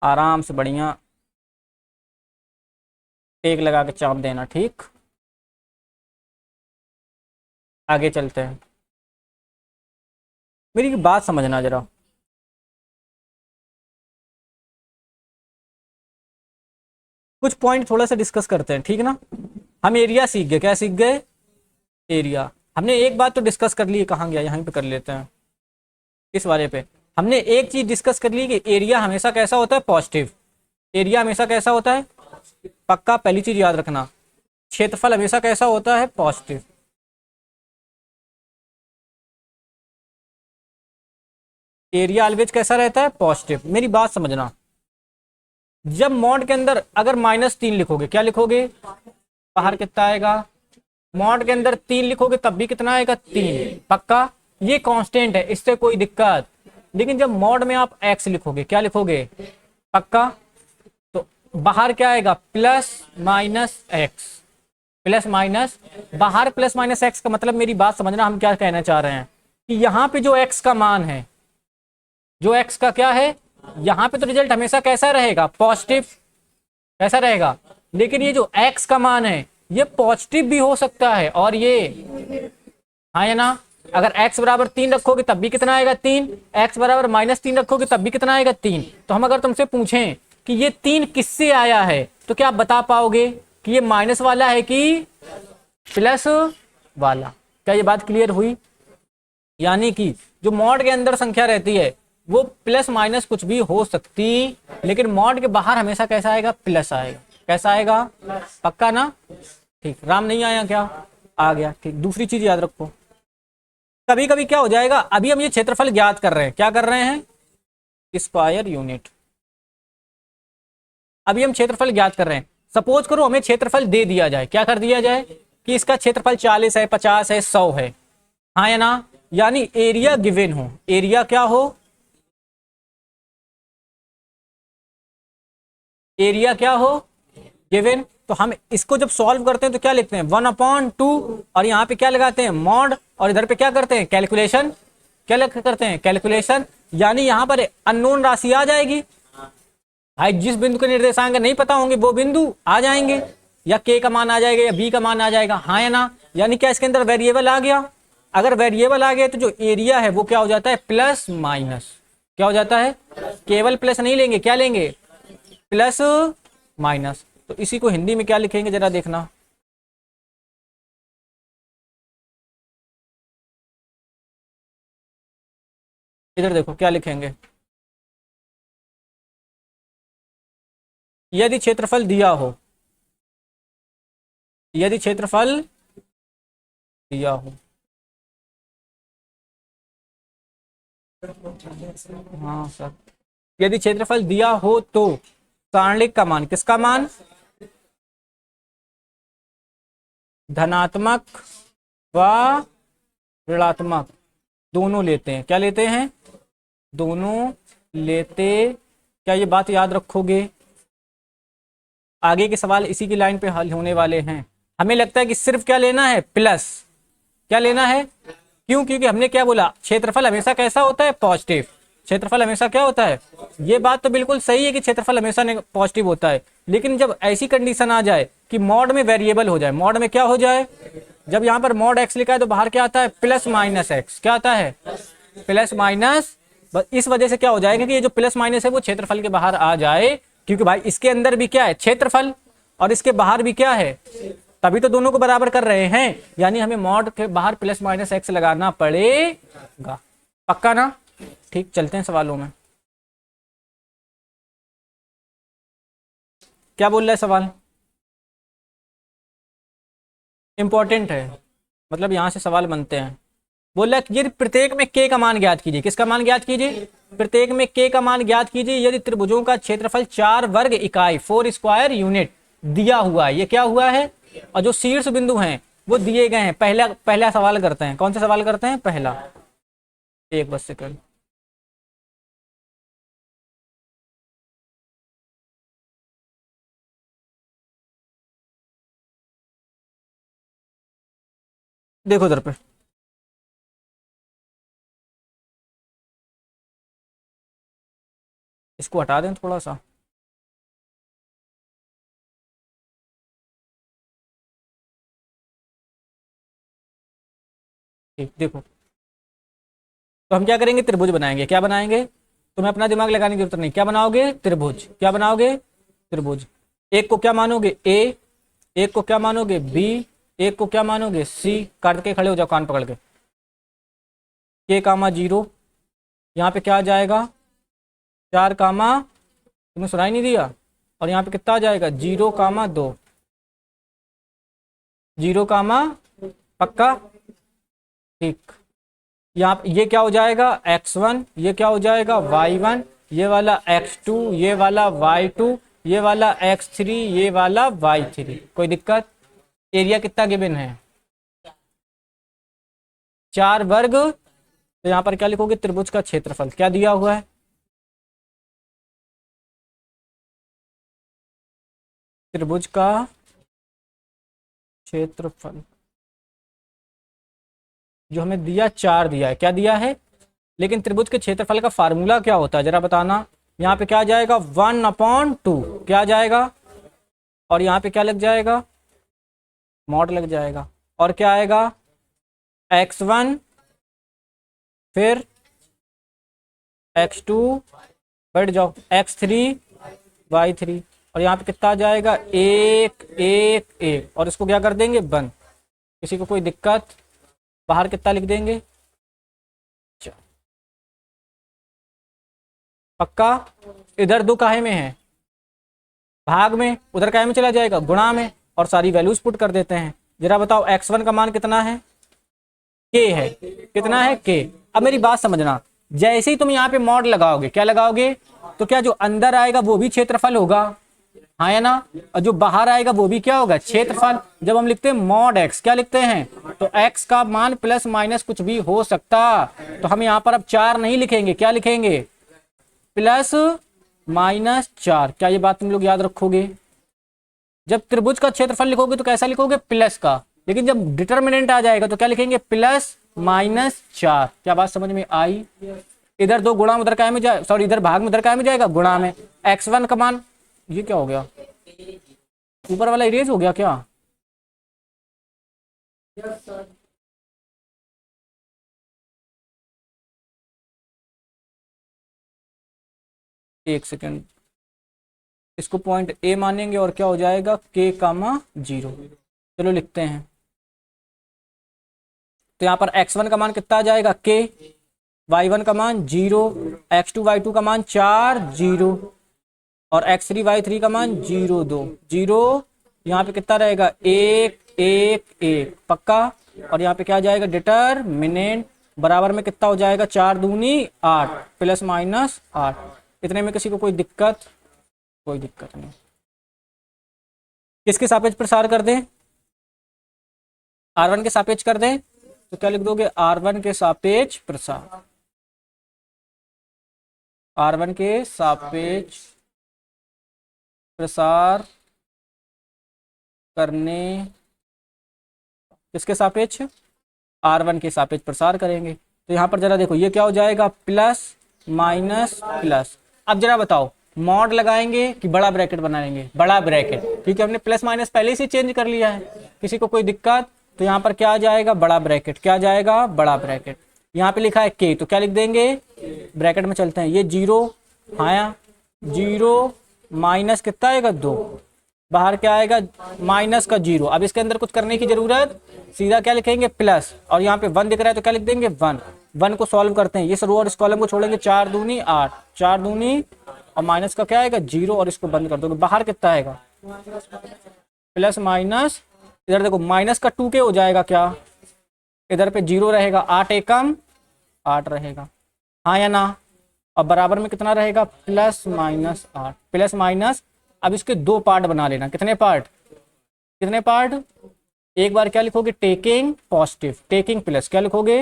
आराम से बढ़िया टेक लगा के चांप देना, ठीक। आगे चलते हैं, मेरी बात समझना जरा। कुछ पॉइंट थोड़ा सा डिस्कस करते हैं, ठीक ना। हम एरिया सीख गए, क्या सीख गए एरिया। हमने एक बात तो डिस्कस कर ली, कहाँ गया, यहीं पे कर लेते हैं इस वाले पे। हमने एक चीज डिस्कस कर ली कि एरिया हमेशा कैसा होता है पॉजिटिव, एरिया हमेशा कैसा होता है, पक्का पहली चीज याद रखना, क्षेत्रफल हमेशा कैसा होता है पॉजिटिव। एरिया ऑलवेज कैसा रहता है पॉजिटिव। मेरी बात समझना, जब मॉड के अंदर अगर -3 लिखोगे, क्या लिखोगे, बाहर कितना आएगा, मॉड के अंदर 3 लिखोगे तब भी कितना आएगा 3, पक्का। ये कांस्टेंट है, इससे कोई दिक्कत। लेकिन जब मॉड में आप x लिखोगे, क्या लिखोगे, पक्का, तो बाहर क्या आएगा plus minus x, plus minus, बाहर प्लस माइनस एक्स का मतलब, मेरी बात समझना हम क्या कहना चाह रहे हैं कि यहाँ पे जो x का मान है, जो x का क्या है, यहाँ पे तो रिजल्ट हमेशा कैसा रहेगा पॉजिटिव, कैसा रहेगा। लेकिन ये जो x का मान है ये पॉजिटिव भी हो सकता है, और ये, हाँ या ना। अगर x बराबर 3 रखोगे तब भी कितना आएगा 3, x बराबर -3 रखोगे तब भी कितना आएगा 3। तो हम अगर तुमसे पूछें कि ये 3 किससे आया है तो क्या आप बता पाओगे कि ये माइनस वाला है कि प्लस वाला। क्या ये बात क्लियर हुई? यानी कि जो मॉड के अंदर संख्या रहती है वो प्लस माइनस कुछ भी हो सकती, लेकिन मॉड के बाहर हमेशा कैसा आएगा प्लस आएगा, कैसा आएगा, पक्का ना, ठीक। राम नहीं आया क्या, आ गया, ठीक। दूसरी चीज याद रखो, कभी कभी क्या हो जाएगा, अभी हम ये क्षेत्रफल ज्ञात कर रहे हैं, क्या कर रहे हैं स्क्वायर यूनिट, अभी हम क्षेत्रफल ज्ञात कर रहे हैं। सपोज करो हमें क्षेत्रफल दे दिया जाए, क्या कर दिया जाए कि इसका क्षेत्रफल 40 है 50 है 100 है, हाँ या ना। यानी एरिया गिवन हो, एरिया क्या हो, एरिया क्या हो गिवन। तो हम इसको जब सॉल्व करते हैं तो क्या लिखते हैं 1/2, और यहाँ पे क्या लगाते हैं मॉड, और इधर पे क्या करते हैं कैलकुलेशन, क्या करते हैं कैलकुलेशन। यानी यहाँ पर अननोन राशि आ जाएगी भाई, जिस बिंदु के निर्देशांक नहीं पता होंगे वो बिंदु आ जाएंगे, या के का मान आ जाएगा या बी का मान आ जाएगा, हाँ या ना। यानी क्या इसके अंदर वेरिएबल आ गया, अगर वेरिएबल आ गया तो जो एरिया है वो क्या हो जाता है प्लस माइनस, क्या हो जाता है, केवल प्लस नहीं लेंगे, क्या लेंगे प्लस माइनस। तो इसी को हिंदी में क्या लिखेंगे जरा देखना, इधर देखो क्या लिखेंगे, यदि क्षेत्रफल दिया हो, यदि क्षेत्रफल दिया हो, हाँ सर, यदि क्षेत्रफल दिया हो तो सारणिक का मान, किसका मान, धनात्मक व ऋणात्मक दोनों लेते हैं। क्या लेते हैं, दोनों लेते। क्या ये बात याद रखोगे, आगे के सवाल इसी की लाइन पे हल होने वाले हैं। हमें लगता है कि सिर्फ क्या लेना है, प्लस। क्या लेना है, क्यों, क्योंकि हमने क्या बोला, क्षेत्रफल हमेशा कैसा होता है, पॉजिटिव। क्षेत्रफल हमेशा क्या होता है, ये बात तो बिल्कुल सही है कि क्षेत्रफल हमेशा पॉजिटिव होता है, लेकिन जब ऐसी कंडीशन आ जाए कि मॉड में वेरिएबल हो जाए, मॉड में क्या हो जाए, जब यहाँ पर मॉड एक्स लिखा है तो बाहर क्या आता है, प्लस माइनस एक्स, क्या आता है, प्लस माइनस। बस इस वजह से क्या हो जाएगा कि ये जो प्लस माइनस है वो क्षेत्रफल के बाहर आ जाए, क्योंकि भाई इसके अंदर भी क्या है, क्षेत्रफल, और इसके बाहर भी क्या है, तभी तो दोनों को बराबर कर रहे हैं, यानी हमें मॉड के बाहर प्लस माइनस एक्स लगाना पड़ेगा। पक्का ना, ठीक, चलते हैं सवालों में। क्या बोल रहा है सवाल, इंपॉर्टेंट है, मतलब यहां से सवाल बनते हैं। बोल रहा है ये प्रत्येक में k का मान ज्ञात कीजिए, किसका मान ज्ञात कीजिए, प्रत्येक में k का मान ज्ञात कीजिए यदि त्रिभुजों का क्षेत्रफल 4 वर्ग इकाई 4 स्क्वायर यूनिट दिया हुआ है। ये क्या हुआ है, और जो शीर्ष बिंदु हैं वो दिए गए हैं। पहला पहला सवाल करते हैं, कौन सा सवाल करते हैं, पहला, एक बस सेकंड। देखो इधर पे, इसको हटा दें थोड़ा सा, ठीक, देखो तो हम क्या करेंगे, त्रिभुज बनाएंगे। क्या बनाएंगे, तुम्हें अपना दिमाग लगाने की जरूरत नहीं, क्या बनाओगे, त्रिभुज। क्या बनाओगे, त्रिभुज। एक को क्या मानोगे, ए, एक को क्या मानोगे, बी, एक को क्या मानोगे, सी। काट के खड़े हो जाओ कान पकड़ के, के कामा 0, यहाँ पे क्या आ जाएगा, 4 कामा, तुम्हें सुनाई नहीं दिया, और यहाँ पे कितना आ जाएगा, 0 कामा 2, 0 कामा, पक्का, ठीक। यहाँ ये क्या हो जाएगा, x1, ये क्या हो जाएगा, y1, ये वाला x2, ये वाला y2, ये वाला x3, ये वाला y3। कोई दिक्कत, एरिया कितना गिवन है, 4 वर्ग। तो यहाँ पर क्या लिखोगे, त्रिभुज का क्षेत्रफल क्या दिया हुआ है, त्रिभुज का क्षेत्रफल जो हमें दिया 4 दिया है, क्या दिया है, लेकिन त्रिभुज के क्षेत्रफल का फार्मूला क्या होता है जरा बताना। यहाँ पे क्या आ जाएगा, 1/2, क्या आ जाएगा, और यहाँ पे क्या लग जाएगा, मॉड लग जाएगा, और क्या आएगा, x1, फिर x2, बैठ जाओ, x3, y3, और यहाँ पे कितना आ जाएगा, 1 1 1, और इसको क्या कर देंगे, बंद। किसी को कोई दिक्कत, बाहर कितना लिख देंगे, पक्का। इधर 2 काहे में है, भाग में, उधर काहे में चला जाएगा, गुणा में, और सारी वैल्यूज पुट कर देते हैं। जरा बताओ x1 का मान कितना है, k है, कितना है, k। अब मेरी बात समझना, जैसे ही तुम यहाँ पे मॉड लगाओगे, क्या लगाओगे, तो क्या जो अंदर आएगा वो भी क्षेत्रफल होगा, हाँ या ना, और जो बाहर आएगा वो भी क्या होगा, क्षेत्रफल। जब हम लिखते हैं मॉड x, क्या लिखते हैं, तो x का मान प्लस माइनस कुछ भी हो सकता, तो हम यहाँ पर अब 4 नहीं लिखेंगे, क्या लिखेंगे, प्लस माइनस 4। क्या ये बात तुम लोग याद रखोगे, जब त्रिभुज का क्षेत्रफल लिखोगे तो कैसा लिखोगे, प्लस का, लेकिन जब डिटर्मिनेंट आ जाएगा तो क्या लिखेंगे, प्लस माइनस 4। क्या बात समझ में आई, इधर 2 गुणा उधर काय में जाए, सॉरी इधर भाग में उधर काय में जाएगा, गुणा में। x1 का मान, ये क्या हो गया, ऊपर वाला इरेज हो गया क्या, एक सेकेंड, इसको पॉइंट ए मानेंगे, और क्या हो जाएगा, k कामा 0। चलो लिखते हैं, तो यहाँ पर x1 का मान कितना आ जाएगा, k, y1 का मान 0, x2 y2 का मान 4 0 और x3 y3 का मान 0 2 0। यहाँ पे कितना रहेगा 1 1 1 पक्का। और यहाँ पे क्या जाएगा डिटरमिनेंट बराबर में कितना हो जाएगा 4 दूनी 8 प्लस माइनस 8। इतने में किसी को कोई दिक्कत? कोई दिक्कत नहीं। किसके सापेक्ष प्रसार कर दें? R1 के सापेक्ष कर दें तो क्या लिख दोगे R1 के सापेक्ष प्रसार, R1 के सापेक्ष प्रसार करने, किसके सापेक्ष? R1 के सापेक्ष प्रसार करेंगे। तो यहाँ पर जरा देखो ये क्या हो जाएगा प्लस माइनस प्लस। अब जरा बताओ मॉड लगाएंगे कि बड़ा ब्रैकेट बनाएंगे? बड़ा ब्रैकेट, क्योंकि हमने प्लस माइनस पहले से चेंज कर लिया है। किसी को कोई दिक्कत? तो यहाँ पर क्या आ जाएगा बड़ा ब्रैकेट, क्या जाएगा बड़ा ब्रैकेट। यहाँ पे लिखा है के तो क्या लिख देंगे ब्रैकेट में चलते हैं, ये 0 आया 0 माइनस कितना आएगा 2, बाहर क्या आएगा माइनस का 0। अब इसके अंदर कुछ करने की जरूरत, सीधा क्या लिखेंगे प्लस, और यहाँ पे 1 दिख रहा है तो क्या लिख देंगे 1। 1 को सॉल्व करते हैं, इस रो और इस कॉलम को छोड़ेंगे, 4 दूनी 8 4 दूनी और माइनस का क्या आएगा 0 और इसको बंद कर दोगे, बाहर कितना आएगा प्लस माइनस। इधर देखो माइनस का 2 के हो जाएगा क्या, इधर पे 0 रहेगा, 8 एकम 8 रहेगा, हाँ या ना। और बराबर में कितना रहेगा प्लस माइनस 8 प्लस माइनस। अब इसके 2 पार्ट बना लेना, कितने पार्ट, कितने पार्ट? एक बार क्या लिखोगे टेकिंग पॉजिटिव, टेकिंग प्लस क्या लिखोगे,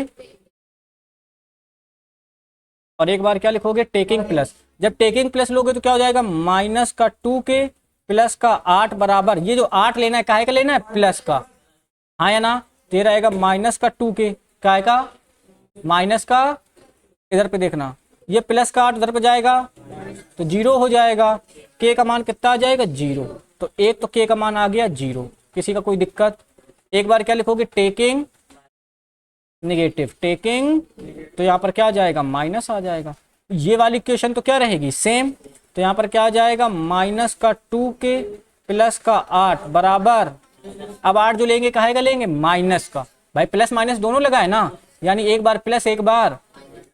और एक बार क्या लिखोगे टेकिंग प्लस। जब टेकिंग प्लस लोगे तो क्या हो जाएगा माइनस का 2 के प्लस का 8 बराबर, ये जो 8 लेना है काहे का लेना है प्लस का, हाँ या ना। तो ये रहेगा माइनस का 2 के काहे का माइनस का, इधर पे देखना ये प्लस का 8 उधर पे जाएगा तो 0 हो जाएगा, के का मान कितना आ जाएगा 0। तो एक तो के का मान आ गया 0, किसी का कोई दिक्कत? एक बार क्या लिखोगे टेकिंग नेगेटिव, टेकिंग तो यहाँ पर क्या आ जाएगा माइनस आ जाएगा। ये वाली इक्वेशन तो क्या रहेगी सेम, तो यहाँ पर क्या आ जाएगा माइनस का 2 के प्लस का 8 बराबर, अब 8 जो लेंगे काहे का लेंगे माइनस का, भाई प्लस माइनस दोनों लगाए ना, यानी एक बार प्लस एक बार,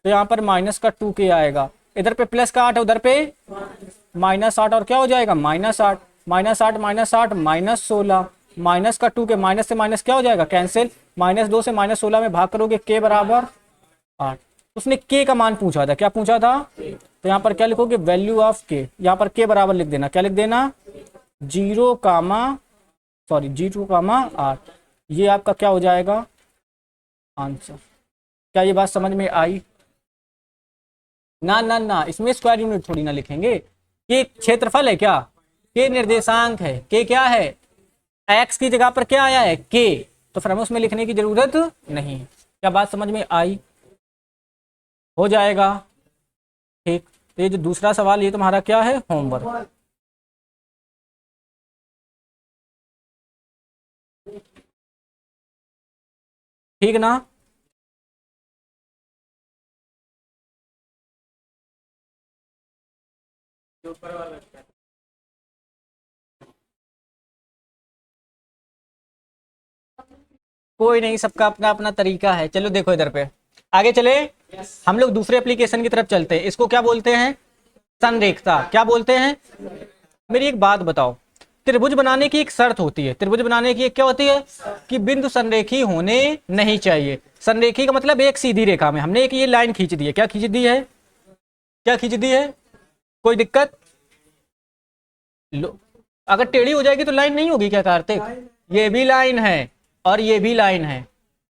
तो यहाँ पर माइनस का 2 के आएगा, इधर पे प्लस का 8 है उधर पे माइनस 8 और क्या हो जाएगा minus 8 minus 8 minus 8 minus 16, minus का 2 के माइनस से माइनस क्या हो जाएगा कैंसिल, माइनस 2 से माइनस 16 में भाग करोगे के बराबर 8। उसने के का मान पूछा था, क्या पूछा था, तो यहाँ पर क्या लिखोगे वैल्यू ऑफ के, यहाँ पर के बराबर लिख देना, क्या लिख देना 0 कामा 8। ये आपका क्या हो जाएगा आंसर। क्या ये बात समझ में आई? ना ना ना, इसमें स्क्वायर यूनिट थोड़ी ना लिखेंगे, के क्षेत्रफल है क्या, के निर्देशांक है, के क्या है एक्स की जगह पर क्या आया है के, तो फिर हमें उसमें लिखने की जरूरत नहीं है। क्या बात समझ में आई? हो जाएगा ठीक। तो ये जो दूसरा सवाल ये तुम्हारा क्या है होमवर्क। ठीक ना, कोई नहीं, सबका अपना अपना तरीका है। चलो देखो इधर पे आगे चले, हम लोग दूसरे एप्लीकेशन की तरफ चलते हैं। इसको क्या बोलते हैं संरेखता, क्या बोलते हैं। मेरी एक बात बताओ, त्रिभुज बनाने की एक शर्त होती है, त्रिभुज बनाने की एक क्या होती है कि बिंदु संरेखी होने नहीं चाहिए। संरेखी का मतलब एक सीधी रेखा में, हमने एक ये लाइन खींच दी है, क्या खींच दी है, क्या खींच दी है, कोई दिक्कत? लो, अगर टेढ़ी हो जाएगी तो लाइन नहीं होगी क्या कार्तिक, ये भी लाइन है और ये भी लाइन है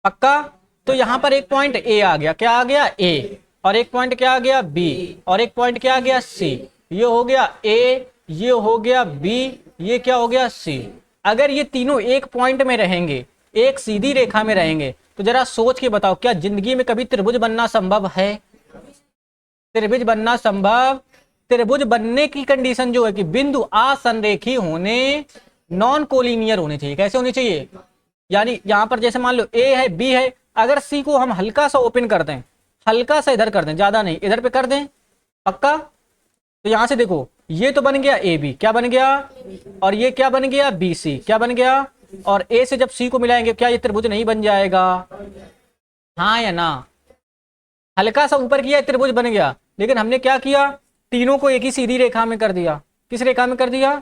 पक्का। तो यहाँ पर एक पॉइंट ए आ गया, क्या आ गया ए, और एक पॉइंट क्या आ गया बी, और एक पॉइंट क्या आ गया सी। ये हो गया ए, ये हो गया बी, ये क्या हो गया सी। अगर ये तीनों एक पॉइंट में रहेंगे, एक सीधी रेखा में रहेंगे, तो जरा सोच के बताओ क्या जिंदगी में कभी त्रिभुज बनना संभव है? त्रिभुज बनना संभव, त्रिभुज बनने की कंडीशन जो है कि बिंदु असंरेखी होने, नॉन कोलिनियर होने चाहिए। कैसे होने चाहिए, यानी यहां पर जैसे मान लो ए है बी है, अगर सी को हम हल्का सा ओपन कर दें, हल्का सा इधर कर दें, ज्यादा नहीं, इधर पे कर दें पक्का, तो यहां से देखो ये तो बन गया ए बी, क्या बन गया, और ये क्या बन गया बी सी, क्या बन गया, और ए से जब सी को मिलाएंगे क्या ये त्रिभुज नहीं बन जाएगा, हाँ या ना। हल्का सा ऊपर किया त्रिभुज बन गया, लेकिन हमने क्या किया, तीनों को एक ही सीधी रेखा में कर दिया। किस रेखा में कर दिया?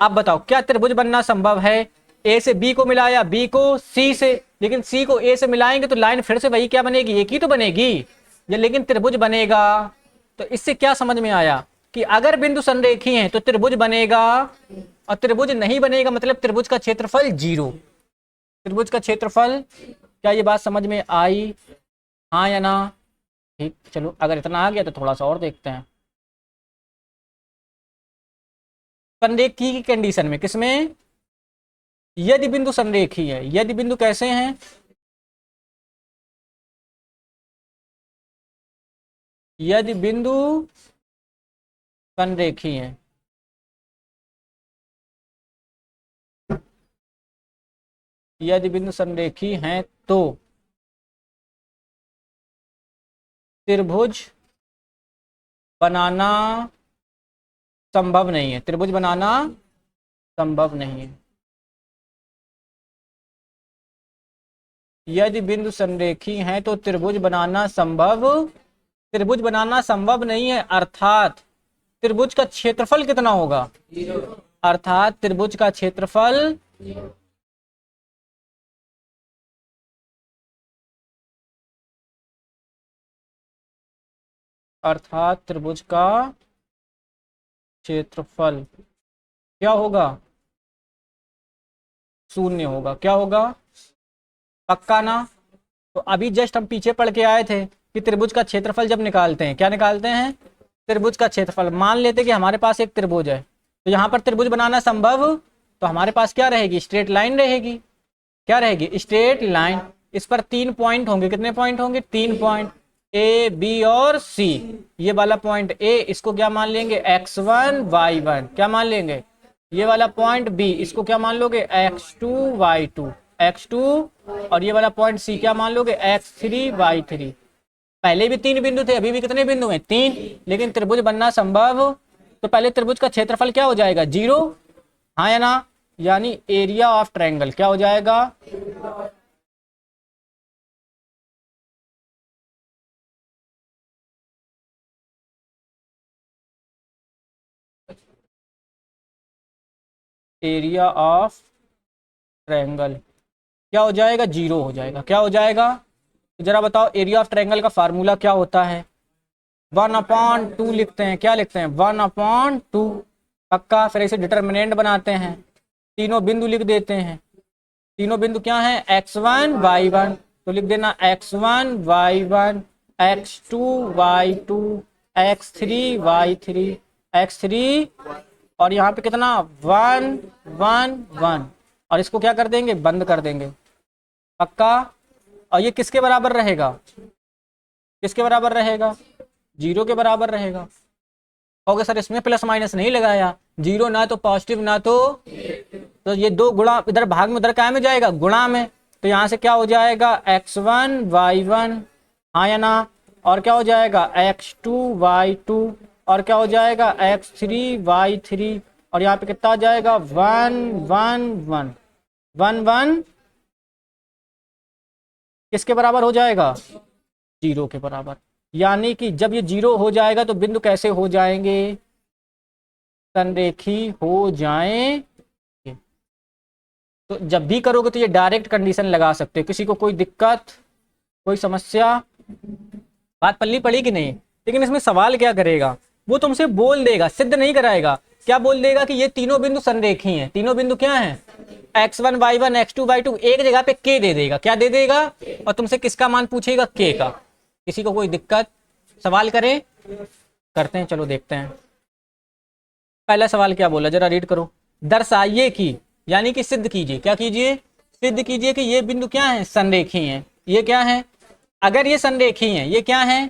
अब बताओ क्या त्रिभुज बनना संभव है? ए से बी को मिलाया, बी को सी से, लेकिन सी को ए से मिलाएंगे तो लाइन फिर से वही क्या बनेगी, एक ही तो बनेगी ये, लेकिन त्रिभुज बनेगा। तो इससे क्या समझ में आया कि अगर बिंदु संरेखी हैं तो त्रिभुज बनेगा, और त्रिभुज नहीं बनेगा मतलब त्रिभुज का क्षेत्रफल 0। त्रिभुज का क्षेत्रफल, क्या ये बात समझ में आई? हाँ या ना? ठीक, चलो अगर इतना आ गया तो थोड़ा सा और देखते हैं। संरेखी की कंडीशन में, किसमें? यदि बिंदु संरेखी है। यदि बिंदु कैसे हैं? यदि बिंदु संरेखी है। यदि बिंदु संरेखी हैं तो त्रिभुज बनाना संभव नहीं है। त्रिभुज बनाना संभव नहीं है। यदि बिंदु संरेखी हैं तो त्रिभुज बनाना संभव नहीं है, अर्थात त्रिभुज का क्षेत्रफल कितना होगा? अर्थात त्रिभुज का क्षेत्रफल अर्थात त्रिभुज का क्षेत्रफल क्या होगा? 0 होगा। क्या होगा? पक्का ना? तो अभी जस्ट हम पीछे पढ़ के आए थे कि त्रिभुज का क्षेत्रफल जब निकालते हैं, क्या निकालते हैं? त्रिभुज का क्षेत्रफल। मान लेते कि हमारे पास एक त्रिभुज है, तो यहाँ पर त्रिभुज बनाना संभव, तो हमारे पास क्या रहेगी? स्ट्रेट लाइन रहेगी। क्या रहेगी? Straight line. इस पर 3 पॉइंट होंगे। कितने पॉइंट होंगे? 3 पॉइंट, ए बी और सी। ये वाला पॉइंट ए, इसको क्या मान लेंगे? x1 y1। क्या मान लेंगे? ये वाला पॉइंट बी, इसको क्या मान लोगे? x2 y2 x2, और ये वाला पॉइंट सी क्या मान लोगे? x3 y3। पहले भी 3 बिंदु थे, अभी भी कितने बिंदु हैं? 3। लेकिन त्रिभुज बनना संभव, तो पहले त्रिभुज का क्षेत्रफल क्या हो जाएगा? 0। हाँ या ना? यानी एरिया ऑफ ट्रायंगल क्या हो जाएगा? एरिया ऑफ ट्रायंगल क्या हो जाएगा? 0 हो जाएगा। क्या हो जाएगा? तो जरा बताओ एरिया ऑफ ट्रायंगल का फार्मूला क्या होता है? 1/2 लिखते हैं। क्या लिखते हैं? 1/2। पक्का? फिर इसे डिटर्मिनेंट बनाते हैं, तीनों बिंदु लिख देते हैं। तीनों बिंदु क्या है? x1 y1, तो लिख देना x1 y1 x2 y2 x3 y3 x3, और यहाँ पे कितना? 1 1 1, और इसको क्या कर देंगे? बंद कर देंगे। पक्का? और ये किसके बराबर रहेगा? किसके बराबर रहेगा? 0 के बराबर रहेगा। ओके सर, इसमें प्लस माइनस नहीं लगाया, 0 ना तो पॉजिटिव ना तो ये 2 गुणा, इधर भाग में उधर क्या में जाएगा? गुणा में। तो यहाँ से क्या हो जाएगा? x1 y1। हाँ या ना? और क्या हो जाएगा? x2 y2, और क्या हो जाएगा? x3 y3, और यहाँ पे कितना आ जाएगा? 1 1 1 1 1, किसके बराबर हो जाएगा? 0 के बराबर। यानी कि जब ये 0 हो जाएगा तो बिंदु कैसे हो जाएंगे? संरेखी हो जाएंगे। तो जब भी करोगे तो ये डायरेक्ट कंडीशन लगा सकते हो। किसी को कोई दिक्कत, कोई समस्या? बात पल्ली पड़ी कि नहीं? लेकिन इसमें सवाल क्या करेगा, वो तुमसे बोल देगा, सिद्ध नहीं कराएगा। क्या बोल देगा? कि ये तीनों बिंदु संरेखी हैं। तीनों बिंदु क्या हैं? x1 y1 x2 y2। एक जगह पे k दे देगा। क्या दे देगा? और तुमसे किसका मान पूछेगा? k का। किसी को कोई दिक्कत? सवाल करें? करते हैं, चलो देखते हैं। पहला सवाल क्या बोला, जरा रीड करो। दर्शाइए कि, यानी कि सिद्ध कीजिए। क्या कीजिए? सिद्ध कीजिए कि ये बिंदु क्या है? संरेखी हैं। ये क्या है? अगर ये संरेखी हैं, ये क्या है?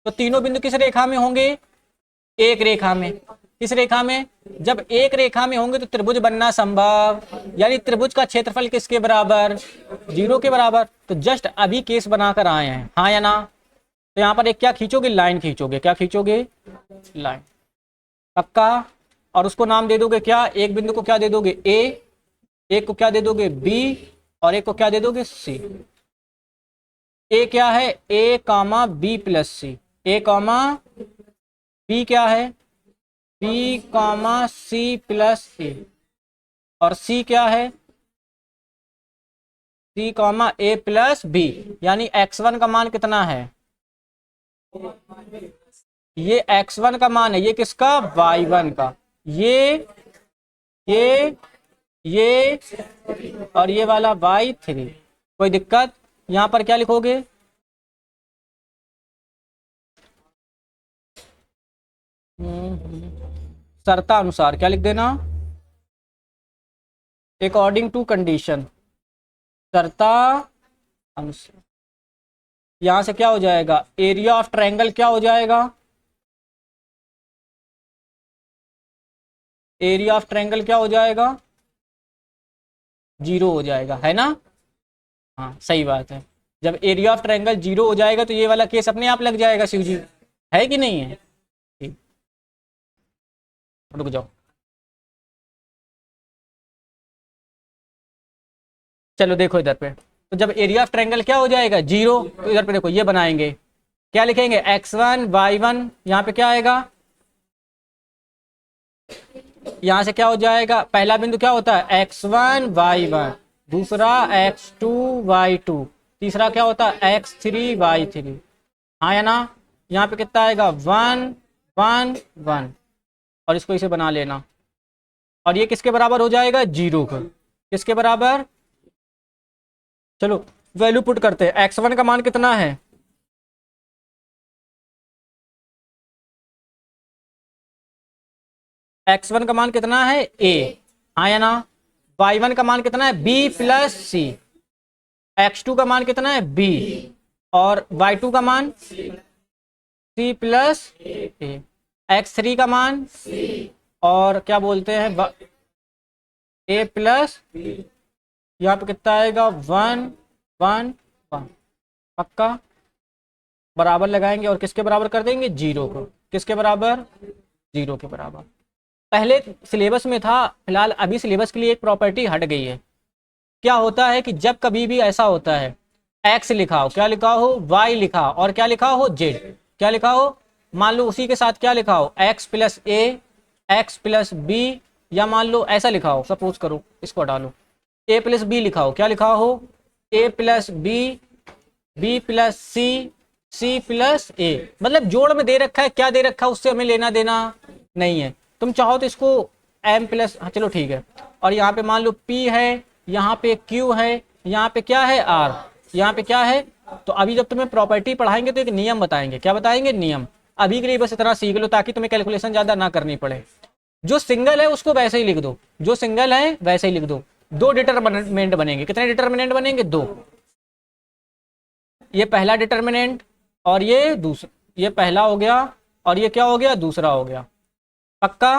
तो तीनों बिंदु किस रेखा में होंगे? एक रेखा में। किस रेखा में? जब एक रेखा में होंगे तो त्रिभुज बनना संभव, यानी त्रिभुज का क्षेत्रफल किसके बराबर? 0 के बराबर। तो जस्ट अभी केस बनाकर आए हैं। हाँ या ना? तो यहाँ पर एक क्या खींचोगे? लाइन खींचोगे। क्या खींचोगे? लाइन। पक्का? और उसको नाम दे दोगे क्या? एक बिंदु को क्या दे दोगे? ए, एक को क्या दे दोगे? बी, और एक को क्या दे दोगे? सी। ए क्या है, ए कामा बी प्लस सी, ए कामा बी क्या है, बी कामा सी प्लस ए, और सी क्या है, सी कामा ए प्लस बी। यानी x1 का मान कितना है, ये x1 का मान है, ये किसका, y1 का, ये ये और ये वाला y3। कोई दिक्कत, यहां पर क्या लिखोगे, शर्तानुसार क्या लिख देना, अकॉर्डिंग टू कंडीशन, शर्ता अनुसार। यहां से क्या हो जाएगा, एरिया ऑफ ट्रायंगल क्या हो जाएगा, एरिया ऑफ ट्रायंगल क्या हो जाएगा, 0 हो जाएगा, है ना। हाँ सही बात है, जब एरिया ऑफ ट्रायंगल 0 हो जाएगा तो ये वाला केस अपने आप लग जाएगा शिव जी, है कि नहीं है। ठीक, रुक जाओ, चलो देखो इधर पे, तो जब एरिया ऑफ ट्रायंगल क्या हो जाएगा 0, तो इधर पे देखो ये बनाएंगे, क्या लिखेंगे, x1 y1, यहाँ पे क्या आएगा, यहां से क्या हो जाएगा, पहला बिंदु क्या होता है x1 y1, दूसरा x2 y2, तीसरा क्या होता है x3 y3, हाँ या ना। यहाँ पे कितना आएगा 1 1 1, और इसको इसे बना लेना, और ये किसके बराबर हो जाएगा 0 का, किसके बराबर, चलो वैल्यू पुट करते हैं, x1 का मान कितना है, x1 का मान कितना है a, हाँ या ना। y1 का मान कितना है b प्लस सी, x2 का मान कितना है b, और y2 का मान c प्लस a, x3 का मान और क्या बोलते हैं a प्लस, यहाँ पे कितना आएगा 1 1 1, पक्का, बराबर लगाएंगे और किसके बराबर कर देंगे 0 को, किसके बराबर 0 के बराबर। पहले सिलेबस में था, फिलहाल अभी सिलेबस के लिए एक प्रॉपर्टी हट गई है। क्या होता है कि जब कभी भी ऐसा होता है, x लिखा हो, क्या लिखा हो y लिखा हो, और क्या लिखा हो z, क्या लिखा हो, मान लो उसी के साथ क्या लिखा हो x प्लस ए, एक्स प्लस बी, या मान लो ऐसा लिखा हो, सपोज करो इसको हटा लो, a प्लस बी लिखा हो, क्या लिखा हो a plus B, B plus C, C plus A, मतलब जोड़ में दे रखा है, क्या दे रखा है उससे हमें लेना देना नहीं है। तुम चाहो तो इसको m प्लस, हाँ चलो ठीक है, और यहाँ पे मान लो p है, यहाँ पे q है, यहाँ पे क्या है r, यहाँ पे क्या है। तो अभी जब तुम्हें प्रॉपर्टी पढ़ाएंगे तो एक नियम बताएंगे, क्या बताएंगे, नियम। अभी के लिए बस इतना सीख लो ताकि तुम्हें कैलकुलेशन ज्यादा ना करनी पड़े। जो सिंगल है उसको वैसे ही लिख दो, जो सिंगल है वैसे ही लिख दो। 2 डिटरमिनेंट बनेंगे, कितने डिटरमिनेंट बनेंगे 2, ये पहला डिटरमिनेंट और ये दूसरा, ये पहला हो गया और ये क्या हो गया दूसरा हो गया, पक्का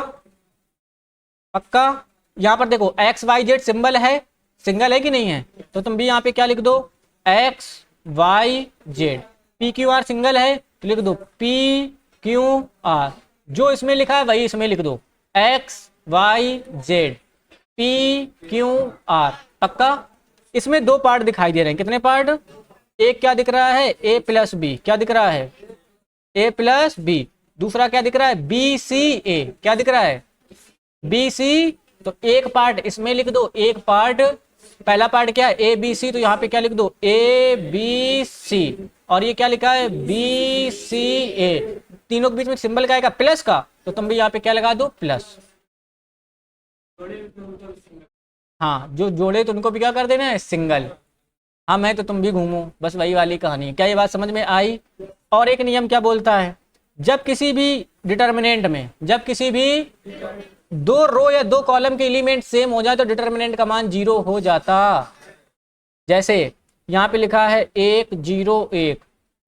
पक्का। यहाँ पर देखो एक्स वाई जेड सिंबल है, सिंगल है कि नहीं है, तो तुम भी यहाँ पे क्या लिख दो X Y Z. P Q R single है तो लिख दो पी क्यू आर, जो इसमें लिखा है वही इसमें लिख दो X Y Z P Q R, पक्का। इसमें 2 पार्ट दिखाई दे रहे हैं, कितने पार्ट, एक क्या दिख रहा है ए प्लस बी, क्या दिख रहा है ए प्लस बी, दूसरा क्या दिख रहा है बी सी ए, क्या दिख रहा है बी सी। तो एक पार्ट इसमें लिख दो, एक पार्ट, पहला पार्ट क्या है ए बी सी, तो यहाँ पे क्या लिख दो ए बी सी, और ये क्या लिखा है बी सी ए, तीनों के बीच में सिंबल क्या आएगा प्लस का, तो तुम भी यहाँ पे क्या लगा दो प्लस। हाँ जो जोड़े तो उनको भी क्या कर देना है सिंगल, हाँ मैं तो तुम भी घूमो, बस वही वाली कहानी है। क्या ये बात समझ में आई। और एक नियम क्या बोलता है, जब किसी भी डिटर्मिनेंट में, जब किसी भी 2 रो या 2 कॉलम के एलिमेंट सेम हो जाए तो डिटर्मिनेंट का मान 0 हो जाता। जैसे यहाँ पे लिखा है 1 0 1,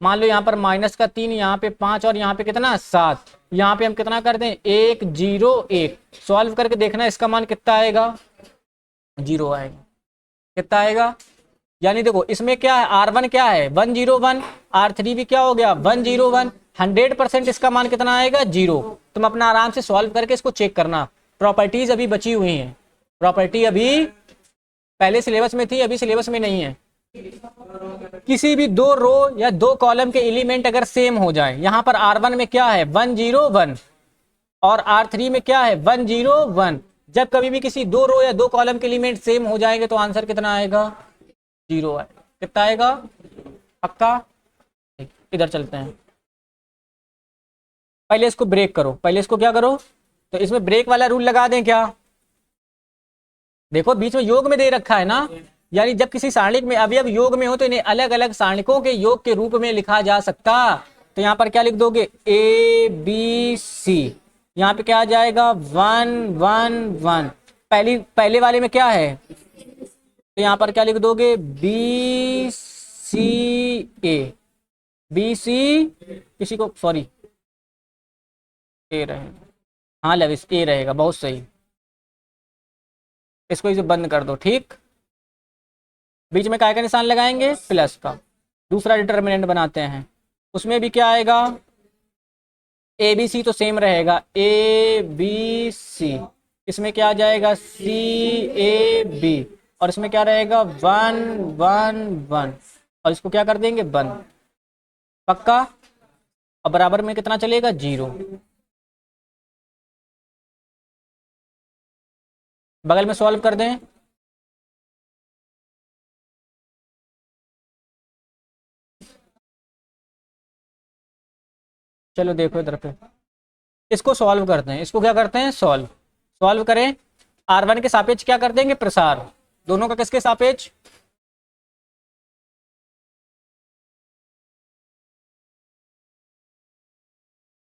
मान लो यहाँ पर -3, यहाँ पे 5 और यहाँ पे कितना 7, यहाँ पे हम कितना कर दें 1 0 1, सॉल्व करके देखना इसका मान कितना आएगा 0 आएगा, कितना आएगा। यानी देखो इसमें क्या है R1 क्या है 101, R3 भी क्या हो गया 101, 100% इसका मान कितना आएगा 0। तुम अपना आराम से सॉल्व करके इसको चेक करना। प्रॉपर्टीज अभी बची हुई हैं, प्रॉपर्टी अभी पहले सिलेबस में थी, अभी सिलेबस में नहीं है। किसी भी दो रो या दो कॉलम के एलिमेंट अगर सेम हो जाए, यहां पर R1 में क्या है 1 0 1 और R3 में क्या है 1 0 1, जब कभी भी किसी दो रो या दो कॉलम के एलिमेंट सेम हो जाएंगे तो आंसर कितना आएगा 0 आएगा। कितना आएगा पक्का। इधर चलते हैं, पहले इसको ब्रेक करो, पहले इसको क्या करो, तो इसमें ब्रेक वाला रूल लगा दें क्या। देखो बीच में योग में दे रखा है ना, यानी जब किसी सारणिक में अवयव योग में हो तो इन्हें अलग अलग सारणिकों के योग के रूप में लिखा जा सकता। तो यहां पर क्या लिख दोगे A B C, यहाँ पे क्या आ जाएगा 1 1 1, पहले वाले में क्या है, तो यहां पर क्या लिख दोगे B C A, B C किसी को सॉरी ए रहेगा, हाँ लविस ए रहेगा, बहुत सही। इसको इसे बंद कर दो, ठीक। बीच में काय का निशान लगाएंगे प्लस का। दूसरा डिटर्मिनेंट बनाते हैं, उसमें भी क्या आएगा ए बी सी तो सेम रहेगा, ए बी सी, इसमें क्या आ जाएगा सी ए बी, और इसमें क्या रहेगा 1 1 1, और इसको क्या कर देंगे बंद, पक्का। अब बराबर में कितना चलेगा 0, बगल में सॉल्व कर दें। चलो देखो इधर पे, इसको सॉल्व करते हैं, इसको क्या करते हैं सॉल्व, सॉल्व करें। R1 के सापेक्ष क्या कर देंगे प्रसार, दोनों का किसके सापेक्ष,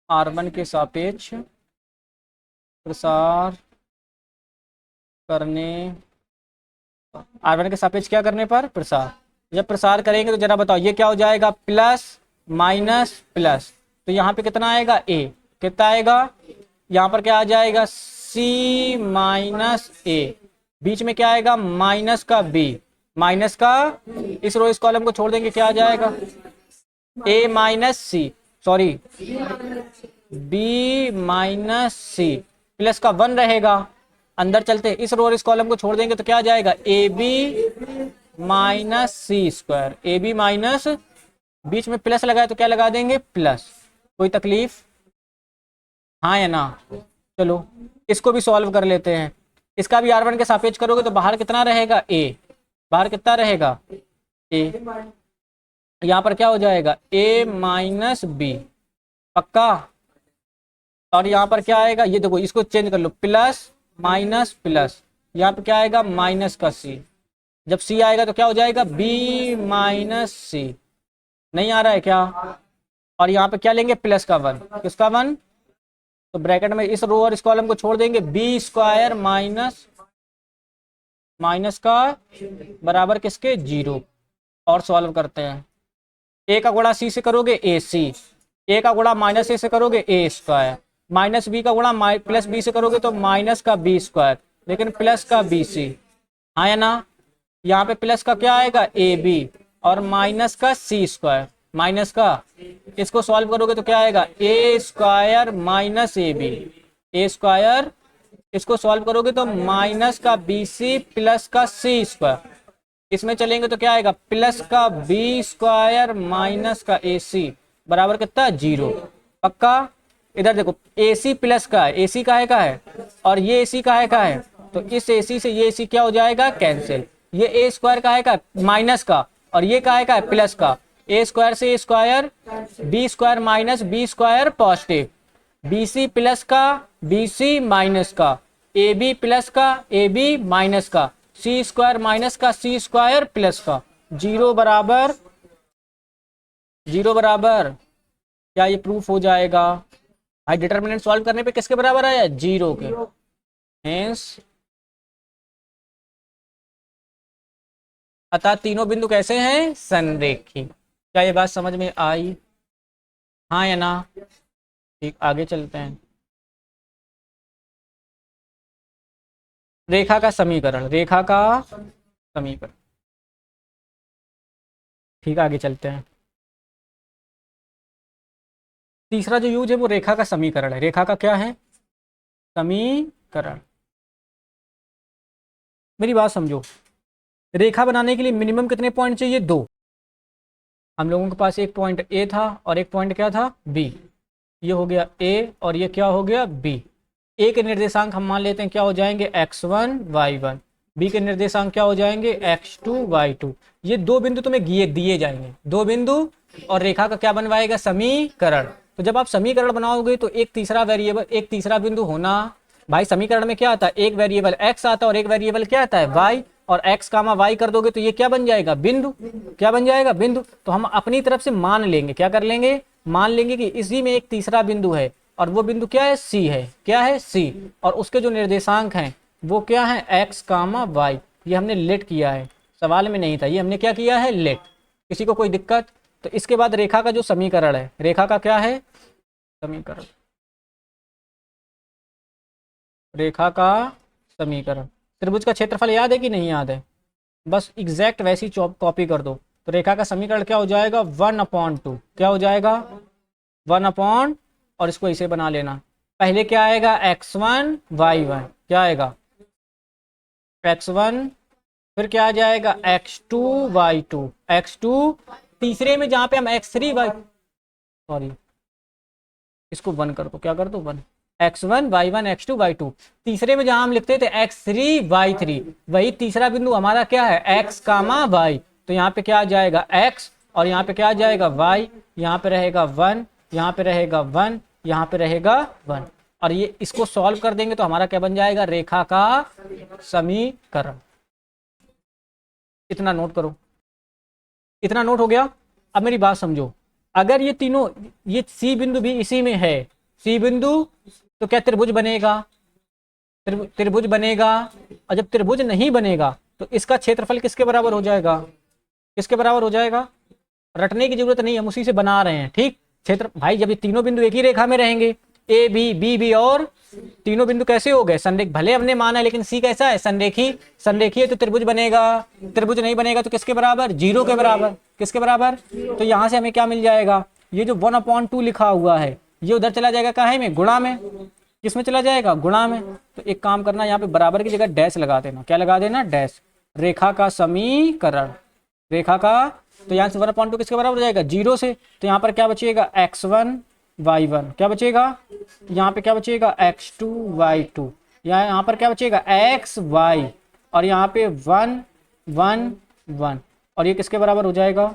R1 के सापेक्ष प्रसार करने, R1 के सापेक्ष क्या करने पर प्रसार, जब प्रसार करेंगे तो जरा बताओ ये क्या हो जाएगा प्लस माइनस प्लस, तो यहाँ पे कितना आएगा A, कितना आएगा, यहाँ पर क्या आ जाएगा C माइनस A, बीच में क्या आएगा माइनस का B, माइनस का, इस रो इस कॉलम को छोड़ देंगे क्या आ जाएगा A minus C, sorry B minus C, plus का 1 रहेगा। अंदर चलते हैं, इस रो और इस कॉलम को छोड़ देंगे तो क्या आ जाएगा A B minus C square, A B minus, बीच में प्लस लगाए तो क्या लगा देंगे प्लस, कोई तकलीफ, हाँ या ना। चलो इसको भी सॉल्व कर लेते हैं, इसका भी R1 के सापेक्ष करोगे तो बाहर कितना रहेगा ए, बाहर कितना रहेगा ए, यहाँ पर क्या हो जाएगा ए माइनस बी, पक्का। और यहाँ पर क्या आएगा, ये देखो इसको चेंज कर लो, प्लस माइनस प्लस, यहाँ पे क्या आएगा माइनस का सी, जब सी आएगा तो क्या हो जाएगा बी माइनस सी, नहीं आ रहा है क्या। और यहाँ पे क्या लेंगे प्लस का 1, किसका 1, तो ब्रैकेट में इस रो और इस कॉलम को छोड़ देंगे बी स्क्वायर माइनस माइनस का बराबर किसके 0, और सॉल्व करते हैं। ए का गुणा सी से करोगे ए सी, ए का गुणा माइनस ए से करोगे ए स्क्वायर, माइनस बी का गुणा प्लस बी से करोगे तो माइनस का बी स्क्वायर, लेकिन प्लस का बी सी, हाँ या ना। यहाँ पे प्लस का क्या आएगा ए बी और माइनस का सी स्क्वायर, माइनस का, इसको सॉल्व करोगे तो क्या आएगा A square minus A B, A square, इसको सॉल्व करोगे तो माइनस का बी सी प्लस का सी स्क्वायर, इसमें चलेंगे तो क्या आएगा प्लस का बी स्क्वायर माइनस का ए सी बराबर कितना 0, पक्का। इधर देखो AC प्लस का है, AC का है और ये AC का है, तो इस AC से ये AC क्या हो जाएगा कैंसिल, ये ए स्क्वायर का माइनस का, और ये का है प्लस का, ए स्क्वायर से A square, B square minus B square positive, BC plus का BC माइनस का, AB प्लस का AB माइनस का, C स्क्वायर माइनस का C स्क्वायर प्लस का, 0 बराबर क्या ये प्रूफ हो जाएगा भाई। डिटर्मिनेंट सॉल्व करने पे किसके बराबर आया 0 के, हेंस अतः तीनों बिंदु कैसे हैं संरेखी। क्या ये बात समझ में आई, हाँ या ना। ठीक आगे चलते हैं, रेखा का समीकरण, रेखा का समीकरण, ठीक आगे चलते हैं। तीसरा जो यूज है वो रेखा का समीकरण है, रेखा का क्या है समीकरण। मेरी बात समझो, रेखा बनाने के लिए मिनिमम कितने पॉइंट चाहिए 2, हम लोगों के पास एक पॉइंट ए था और एक पॉइंट क्या था बी। ये हो गया ए और ये क्या हो गया बी। ए के निर्देशांक हम मान लेते हैं क्या हो जाएंगे x1 y1, बी के निर्देशांक क्या हो जाएंगे x2 y2। ये दो बिंदु तुम्हें दिए जाएंगे, दो बिंदु, और रेखा का क्या बनवाएगा समीकरण। तो जब आप समीकरण बनाओगे तो एक तीसरा वेरिएबल, एक तीसरा बिंदु होना। भाई समीकरण में क्या आता है, एक वेरिएबल x आता है और एक वेरिएबल क्या आता है y, और x कामा y कर दोगे तो ये क्या बन जाएगा बिंदु, क्या बन जाएगा बिंदु। तो हम अपनी तरफ से मान लेंगे, क्या कर लेंगे, मान लेंगे कि इसी में एक तीसरा बिंदु है और वो बिंदु क्या है सी है, क्या है सी, और उसके जो निर्देशांक हैं वो क्या है x कामा y। ये हमने लेट किया है, सवाल में नहीं था, ये हमने क्या किया है लेट। किसी को कोई दिक्कत। तो इसके बाद रेखा का जो समीकरण है, रेखा का क्या है समीकरण, रेखा का समीकरण। त्रिभुज का क्षेत्रफल याद है कि नहीं याद है, बस एग्जैक्ट वैसी कॉपी कर दो। तो रेखा का समीकरण क्या हो जाएगा 1/2, क्या हो जाएगा 1/, और इसको इसे बना लेना। पहले क्या आएगा x1 y1, क्या आएगा x1, फिर क्या आ जाएगा x2 y2, x2, तीसरे में जहां पे हम x3 y, सॉरी इसको 1 कर दो, क्या कर दो 1, x1 y1 x2 y2, तीसरे में जहां हम लिखते थे x3 y3, वही तीसरा बिंदु हमारा क्या है x कामा y। तो यहाँ पे क्या आ जाएगा x और यहाँ पे क्या आ जाएगा y, यहाँ पे रहेगा 1, यहाँ पे रहेगा 1, यहाँ पे रहेगा 1, और ये इसको सॉल्व कर देंगे तो हमारा क्या बन जाएगा रेखा का समीकरण। इतना नोट करो, इतना नोट हो गया। अब मेरी बात समझो, अगर ये तीनों, ये सी बिंदु भी इसी में है, सी बिंदु, तो क्या त्रिभुज बनेगा, त्रिभुज बनेगा। और जब त्रिभुज नहीं बनेगा तो इसका क्षेत्रफल किसके बराबर हो जाएगा, किसके बराबर हो जाएगा, रटने की जरूरत नहीं, हम उसी से बना रहे हैं। ठीक, क्षेत्र भाई जब ये तीनों बिंदु एक ही रेखा में रहेंगे, ए बी बी बी, और तीनों बिंदु कैसे हो गए संरेख, भले हमने माना लेकिन सी कैसा है संरेखी, संरेखी है तो त्रिभुज बनेगा। त्रिभुज नहीं बनेगा तो किसके बराबर, 0 के बराबर, किसके बराबर। तो यहां से हमें क्या मिल जाएगा, ये जो 1/2 लिखा हुआ है ये उधर चला जाएगा काहे में, गुणा में, किसमें चला जाएगा गुणा में। तो एक काम करना, यहाँ पे बराबर की जगह डैश लगा देना, क्या लगा देना डैश, रेखा का समीकरण, रेखा का। तो यहाँ से 1/2 किसके बराबर हो जाएगा 0 से, तो यहाँ पर क्या बचेगा x1 y1, क्या बचेगा, यहाँ पे क्या बचेगा x2 y2, यहाँ पर क्या बचेगा x y, और यहाँ पे 1 1 1, और ये किसके बराबर हो जाएगा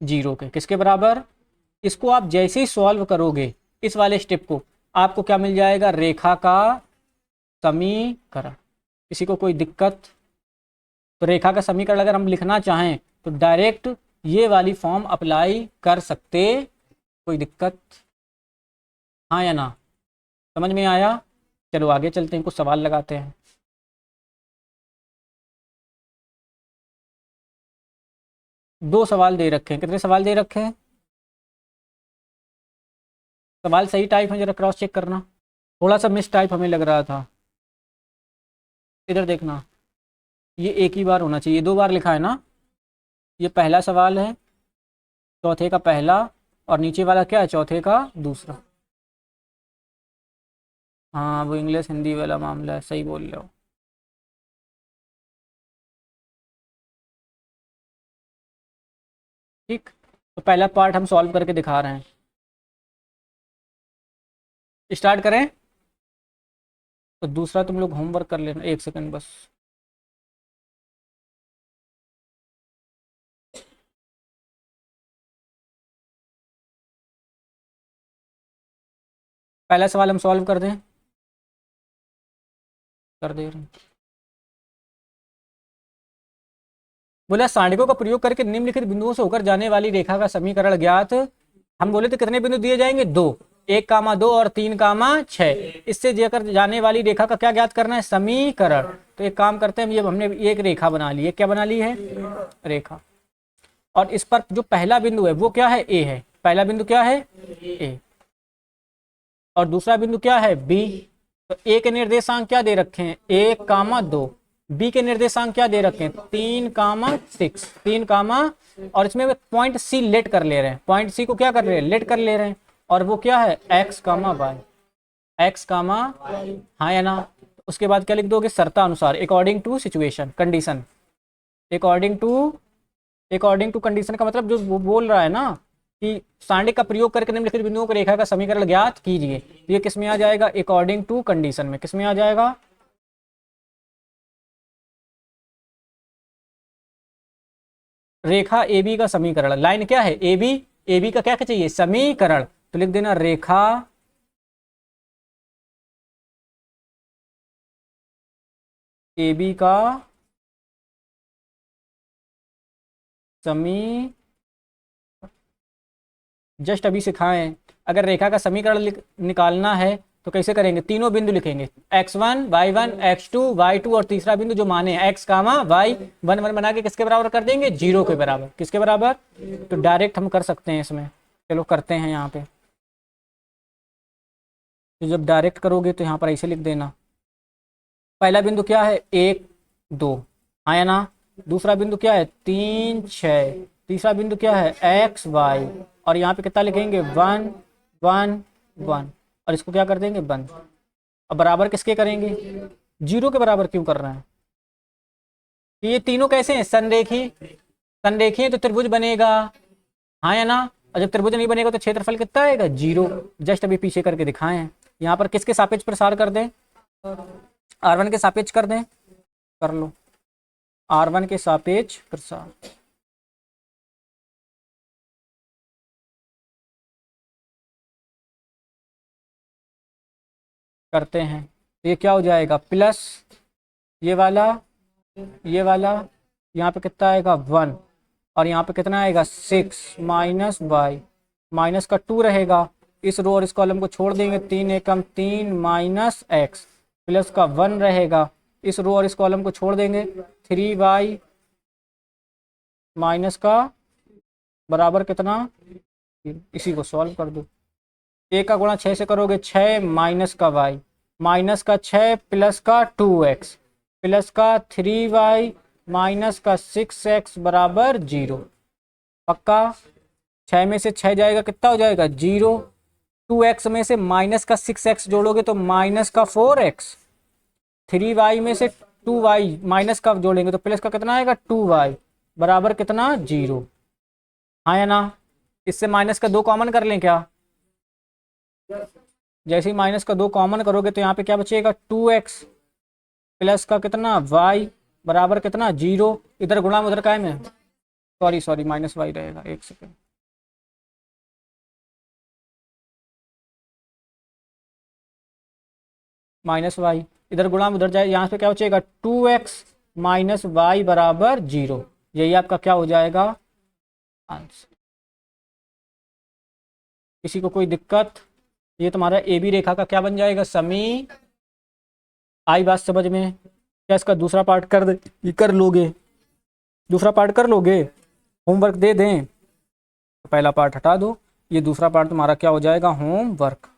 0 के, किसके बराबर। इसको आप जैसे ही सॉल्व करोगे इस वाले स्टेप को, आपको क्या मिल जाएगा रेखा का समीकरण। किसी को कोई दिक्कत। तो रेखा का समीकरण अगर हम लिखना चाहें तो डायरेक्ट ये वाली फॉर्म अप्लाई कर सकते, कोई दिक्कत, हाँ या ना, समझ में आया। चलो आगे चलते हैं, कुछ सवाल लगाते हैं। दो सवाल दे रखे हैं, कितने सवाल दे रखे हैं, सवाल सही टाइप है जरा क्रॉस चेक करना, थोड़ा सा मिस टाइप हमें लग रहा था। इधर देखना, ये एक ही बार होना चाहिए, दो बार लिखा है ना। ये पहला सवाल है, चौथे का पहला, और नीचे वाला क्या है चौथे का दूसरा। हाँ वो इंग्लिश हिंदी वाला मामला है, सही बोल रहे हो। ठीक, तो पहला पार्ट हम सॉल्व करके दिखा रहे हैं, स्टार्ट करें। तो दूसरा तुम लोग होमवर्क कर लेना, एक सेकंड बस। पहला सवाल हम सॉल्व कर दें, कर दे रहे हैं। बोला सांडिकों का प्रयोग करके निम्नलिखित बिंदुओं से होकर जाने वाली रेखा का समीकरण ज्ञात। हम बोले थे कितने बिंदु दिए जाएंगे, 2, 1,2 और 3,6। इससे जाकर जाने वाली रेखा का क्या ज्ञात करना है समीकरण। तो एक काम करते हैं, ये हमने एक रेखा बना ली है, क्या बना ली है रेखा, और इस पर जो पहला बिंदु है वो क्या है ए है, पहला बिंदु क्या है ए, और दूसरा बिंदु क्या है बी। तो ए के निर्देशांक क्या दे रखे हैं 1,2, बी के निर्देशांक क्या दे रखे हैं 3,6, 3, और इसमें पॉइंट सी लेट कर ले रहे हैं, पॉइंट सी को क्या कर रहे हैं लेट कर ले रहे हैं, और वो क्या है x, y, x, हाँ या ना। उसके बाद क्या लिख दोगे, शर्ता अनुसार, according to situation condition. According to, according to condition का मतलब जो वो बोल रहा है ना कि सांडिक का प्रयोग करके निम्नलिखित बिंदुओं को रेखा का समीकरण ज्ञात कीजिए, तो ये किस में आ जाएगा, अकॉर्डिंग टू कंडीशन में। किस में आ जाएगा, रेखा ए बी का समीकरण। लाइन क्या है, ए बी, ए बी का क्या चाहिए, समीकरण। तो लिख देना रेखा ए बी का समी, जस्ट अभी सिखाएं, अगर रेखा का समीकरण निकालना है तो कैसे करेंगे, तीनों बिंदु लिखेंगे, x1 y1 x2 y2 और तीसरा बिंदु जो माने x कामा y, वन वन बना के किसके बराबर कर देंगे, 0 के बराबर। किसके बराबर, तो डायरेक्ट हम कर सकते हैं इसमें, चलो करते हैं यहाँ पे। तो जब डायरेक्ट करोगे तो यहाँ पर ऐसे लिख देना, पहला बिंदु क्या है 1 2, हाँ या ना, दूसरा बिंदु क्या है 3 6, तीसरा बिंदु क्या है x y, और यहाँ पे कितना लिखेंगे 1 1 1, और इसको क्या कर देंगे बंद। अब बराबर किसके करेंगे, 0 के बराबर क्यों कर रहे हैं, तो ये तीनों कैसे हैं, संरेखी, संरेखी है तो त्रिभुज बनेगा, हाँ या ना, और जब त्रिभुज नहीं बनेगा तो क्षेत्रफल कितना आएगा 0। जस्ट अभी पीछे करके दिखाए हैं। यहाँ पर किसके सापेक्ष प्रसार कर दें, r1 के सापेक्ष कर दें, कर लो, r1 के सापेक्ष प्रसार। करते हैं तो ये क्या हो जाएगा, प्लस ये वाला, ये वाला, यहाँ पे कितना आएगा 1, और यहाँ पे कितना आएगा 6 माइनस वाई, माइनस का 2 रहेगा, इस रो और इस कॉलम को छोड़ देंगे, 3 एकम 3 माइनस एक्स, प्लस का 1 रहेगा, इस रो और इस कॉलम को छोड़ देंगे, 3y माइनस का बराबर कितना, इसी को सॉल्व कर दो, ए का गुणा 6 से करोगे 6 माइनस का y, माइनस का 6 प्लस का 2x, प्लस का 3y माइनस का 6x बराबर 0। पक्का, 6 में से 6 जाएगा कितना हो जाएगा 0, 2x में से माइनस का 6x जोड़ोगे तो माइनस का 4x, 3y में से 2y माइनस का जोड़ेंगे तो प्लस का कितना आएगा 2y बराबर कितना 0, हाँ या ना। इससे माइनस का 2 कॉमन कर लें क्या, जैसे ही माइनस का 2 कॉमन करोगे तो यहाँ पे क्या बचेगा 2x प्लस का कितना y बराबर कितना 0, इधर गुणा उधर का है में, सॉरी सॉरी माइनस y रहेगा, एक सेकेंड, माइनस y, इधर गुणा उधर जाए, यहाँ पे क्या बचेगा 2x माइनस वाई बराबर 0, यही आपका क्या हो जाएगा आंसर। किसी को कोई दिक्कत, ये तुम्हारा ए बी रेखा का क्या बन जाएगा समी, आई बात समझ में, क्या इसका दूसरा पार्ट कर दे, ये कर लोगे, दूसरा पार्ट कर लोगे, होमवर्क दे दें तो पहला पार्ट हटा दो, ये दूसरा पार्ट तुम्हारा क्या हो जाएगा होमवर्क।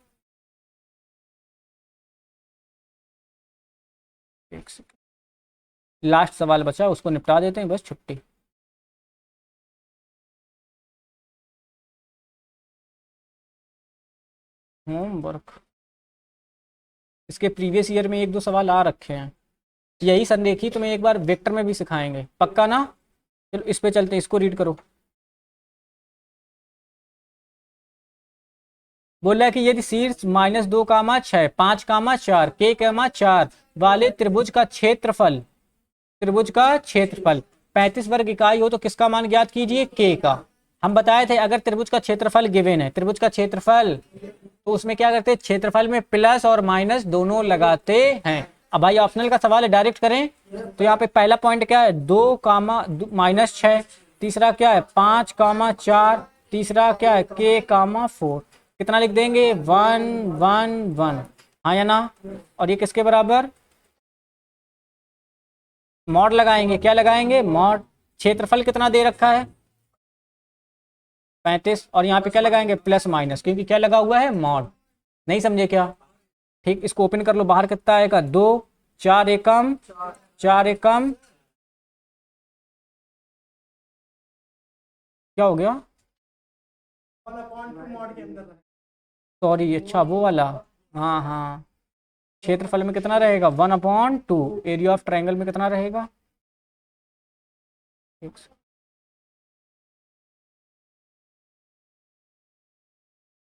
एक सेकेंड, लास्ट सवाल बचा उसको निपटा देते हैं, बस छुट्टी। होमवर्क, इसके प्रीवियस ईयर में 1-2 सवाल आ रखे हैं, यही संरेखी तुम्हें एक बार वेक्टर में भी सिखाएंगे, पक्का ना। चलो इस पे चलते हैं, इसको रीड करो। बोल रहा है कि यदि शीर्ष -2 कामा 6 5 कामा 4 के कामा 4 वाले त्रिभुज का क्षेत्रफल, त्रिभुज का क्षेत्रफल 35 वर्ग इकाई हो तो किसका मान ज्ञात कीजिए, के का। हम बताए थे अगर त्रिभुज का क्षेत्रफल गिवन है, त्रिभुज का क्षेत्रफल, तो उसमें क्या करते हैं क्षेत्रफल में प्लस और माइनस दोनों लगाते हैं। अब भाई ऑप्शनल का सवाल है, डायरेक्ट करें तो यहाँ पे पहला पॉइंट क्या है 2 कामा -6, तीसरा क्या है 5 कामा 4, तीसरा क्या है के कामा 4, कितना लिख देंगे 1 1 1, हाँ या ना। और ये किसके बराबर, मॉड लगाएंगे, क्या लगाएंगे मॉड, क्षेत्रफल कितना दे रखा है 35, और यहाँ पे क्या लगाएंगे प्लस माइनस, क्योंकि क्या लगा हुआ है मॉड, नहीं समझे क्या, ठीक। इसको ओपन कर लो, बाहर कितना आएगा 2 4 एकम 4 एकम, क्या हो गया सॉरी, अच्छा वो वाला, हाँ हाँ क्षेत्रफल में कितना रहेगा 1/2। एरिया ऑफ ट्रायंगल में कितना रहेगा,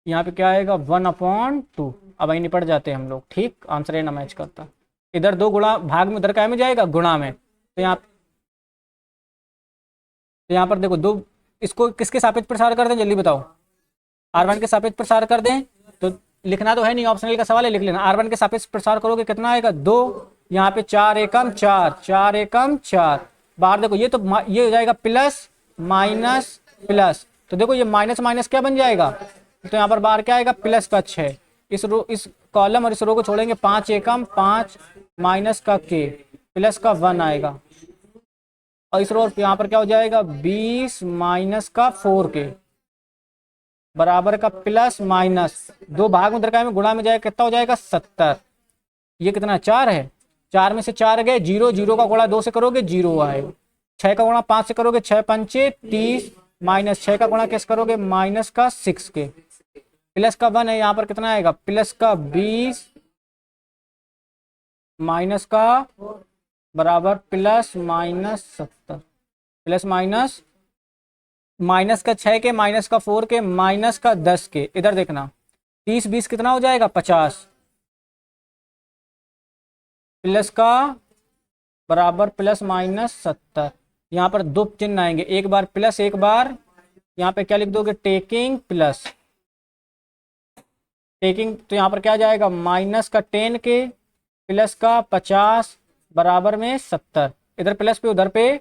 यहाँ पे क्या आएगा 1/2। अब वही निपट जाते हैं हम लोग, ठीक, आंसर ए ना मैच करता। इधर 2 गुणा भाग में, उधर क्या में जाएगा गुणा में, तो यहाँ पर देखो 2, इसको किसके सापेक्ष प्रसार कर दें जल्दी बताओ, R1 के सापेक्ष प्रसार कर दें। तो लिखना तो है नहीं, ऑप्शनल का सवाल है, लिख लेना। R1 के सापेक्ष प्रसार करोगे कितना आएगा 2, यहाँ पे 4 एकम 4, 4 एकम 4, बाहर देखो ये तो ये हो जाएगा प्लस माइनस प्लस, तो देखो ये माइनस माइनस क्या बन जाएगा, तो यहाँ पर बाहर क्या आएगा प्लस का 6। इस कॉलम और इस रो को छोड़ेंगे, 5 एकम 5 माइनस का k प्लस का 1 आएगा, और इस रो यहाँ पर क्या हो जाएगा 20 माइनस का 4k बराबर का प्लस माइनस 2 भाग में उधर का में गुणा में जाएगा, कितना हो जाएगा 70। ये कितना 4 है, 4 में से 4 गए 0, 0 का गुणा 2 से करोगे 0 आएगा, 6 का गुणा 5 से करोगे 6 पंचे 30, माइनस 6 का गुणा कैसे करोगे माइनस का 6k, प्लस का 1 है, यहाँ पर कितना आएगा प्लस का 20 माइनस का बराबर plus minus 70, plus minus minus का 6 के माइनस का 4 के माइनस का 10 के, इधर देखना 30 20 कितना हो जाएगा 50, प्लस का बराबर प्लस माइनस 70। यहाँ पर 2 चिन्ह आएंगे, एक बार प्लस एक बार, यहाँ पे क्या लिख दोगे टेकिंग प्लस टेकिंग, तो यहाँ पर क्या जाएगा माइनस का 10 के प्लस का 50 बराबर में 70, इधर प्लस पे उधर पे,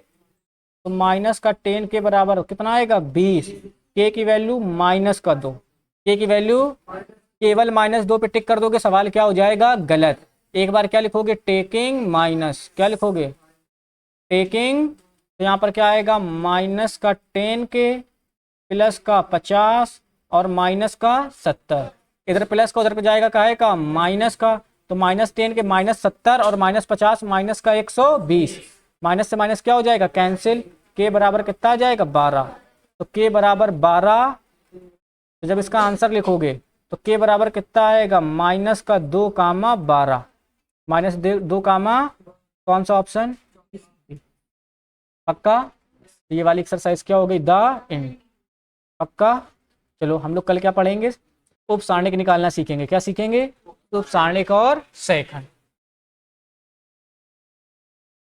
तो माइनस का 10 के बराबर कितना आएगा 20, के की वैल्यू माइनस का 2, के की वैल्यू केवल -2 पे टिक कर दोगे, सवाल क्या हो जाएगा गलत। एक बार क्या लिखोगे टेकिंग माइनस, क्या लिखोगे टेकिंग, तो यहाँ पर क्या आएगा माइनस का 10 के प्लस का 50 और माइनस का 70, इधर प्लस का उधर पे जाएगा क्या आएगा माइनस का, तो -10 के -70 और -50 माइनस का 120, माइनस से माइनस क्या हो जाएगा कैंसिल, के बराबर कितना आ जाएगा 12, तो के बराबर 12, तो जब इसका आंसर लिखोगे तो के बराबर कितना आएगा माइनस का 2 कामा 12, -2 कामा कौन सा ऑप्शन पक्का। ये वाली एक्सरसाइज क्या हो गई द एंड, पक्का। चलो हम लोग कल क्या पढ़ेंगे, उप सारणिक निकालना सीखेंगे, क्या सीखेंगे उप सारणिक और सहखंड।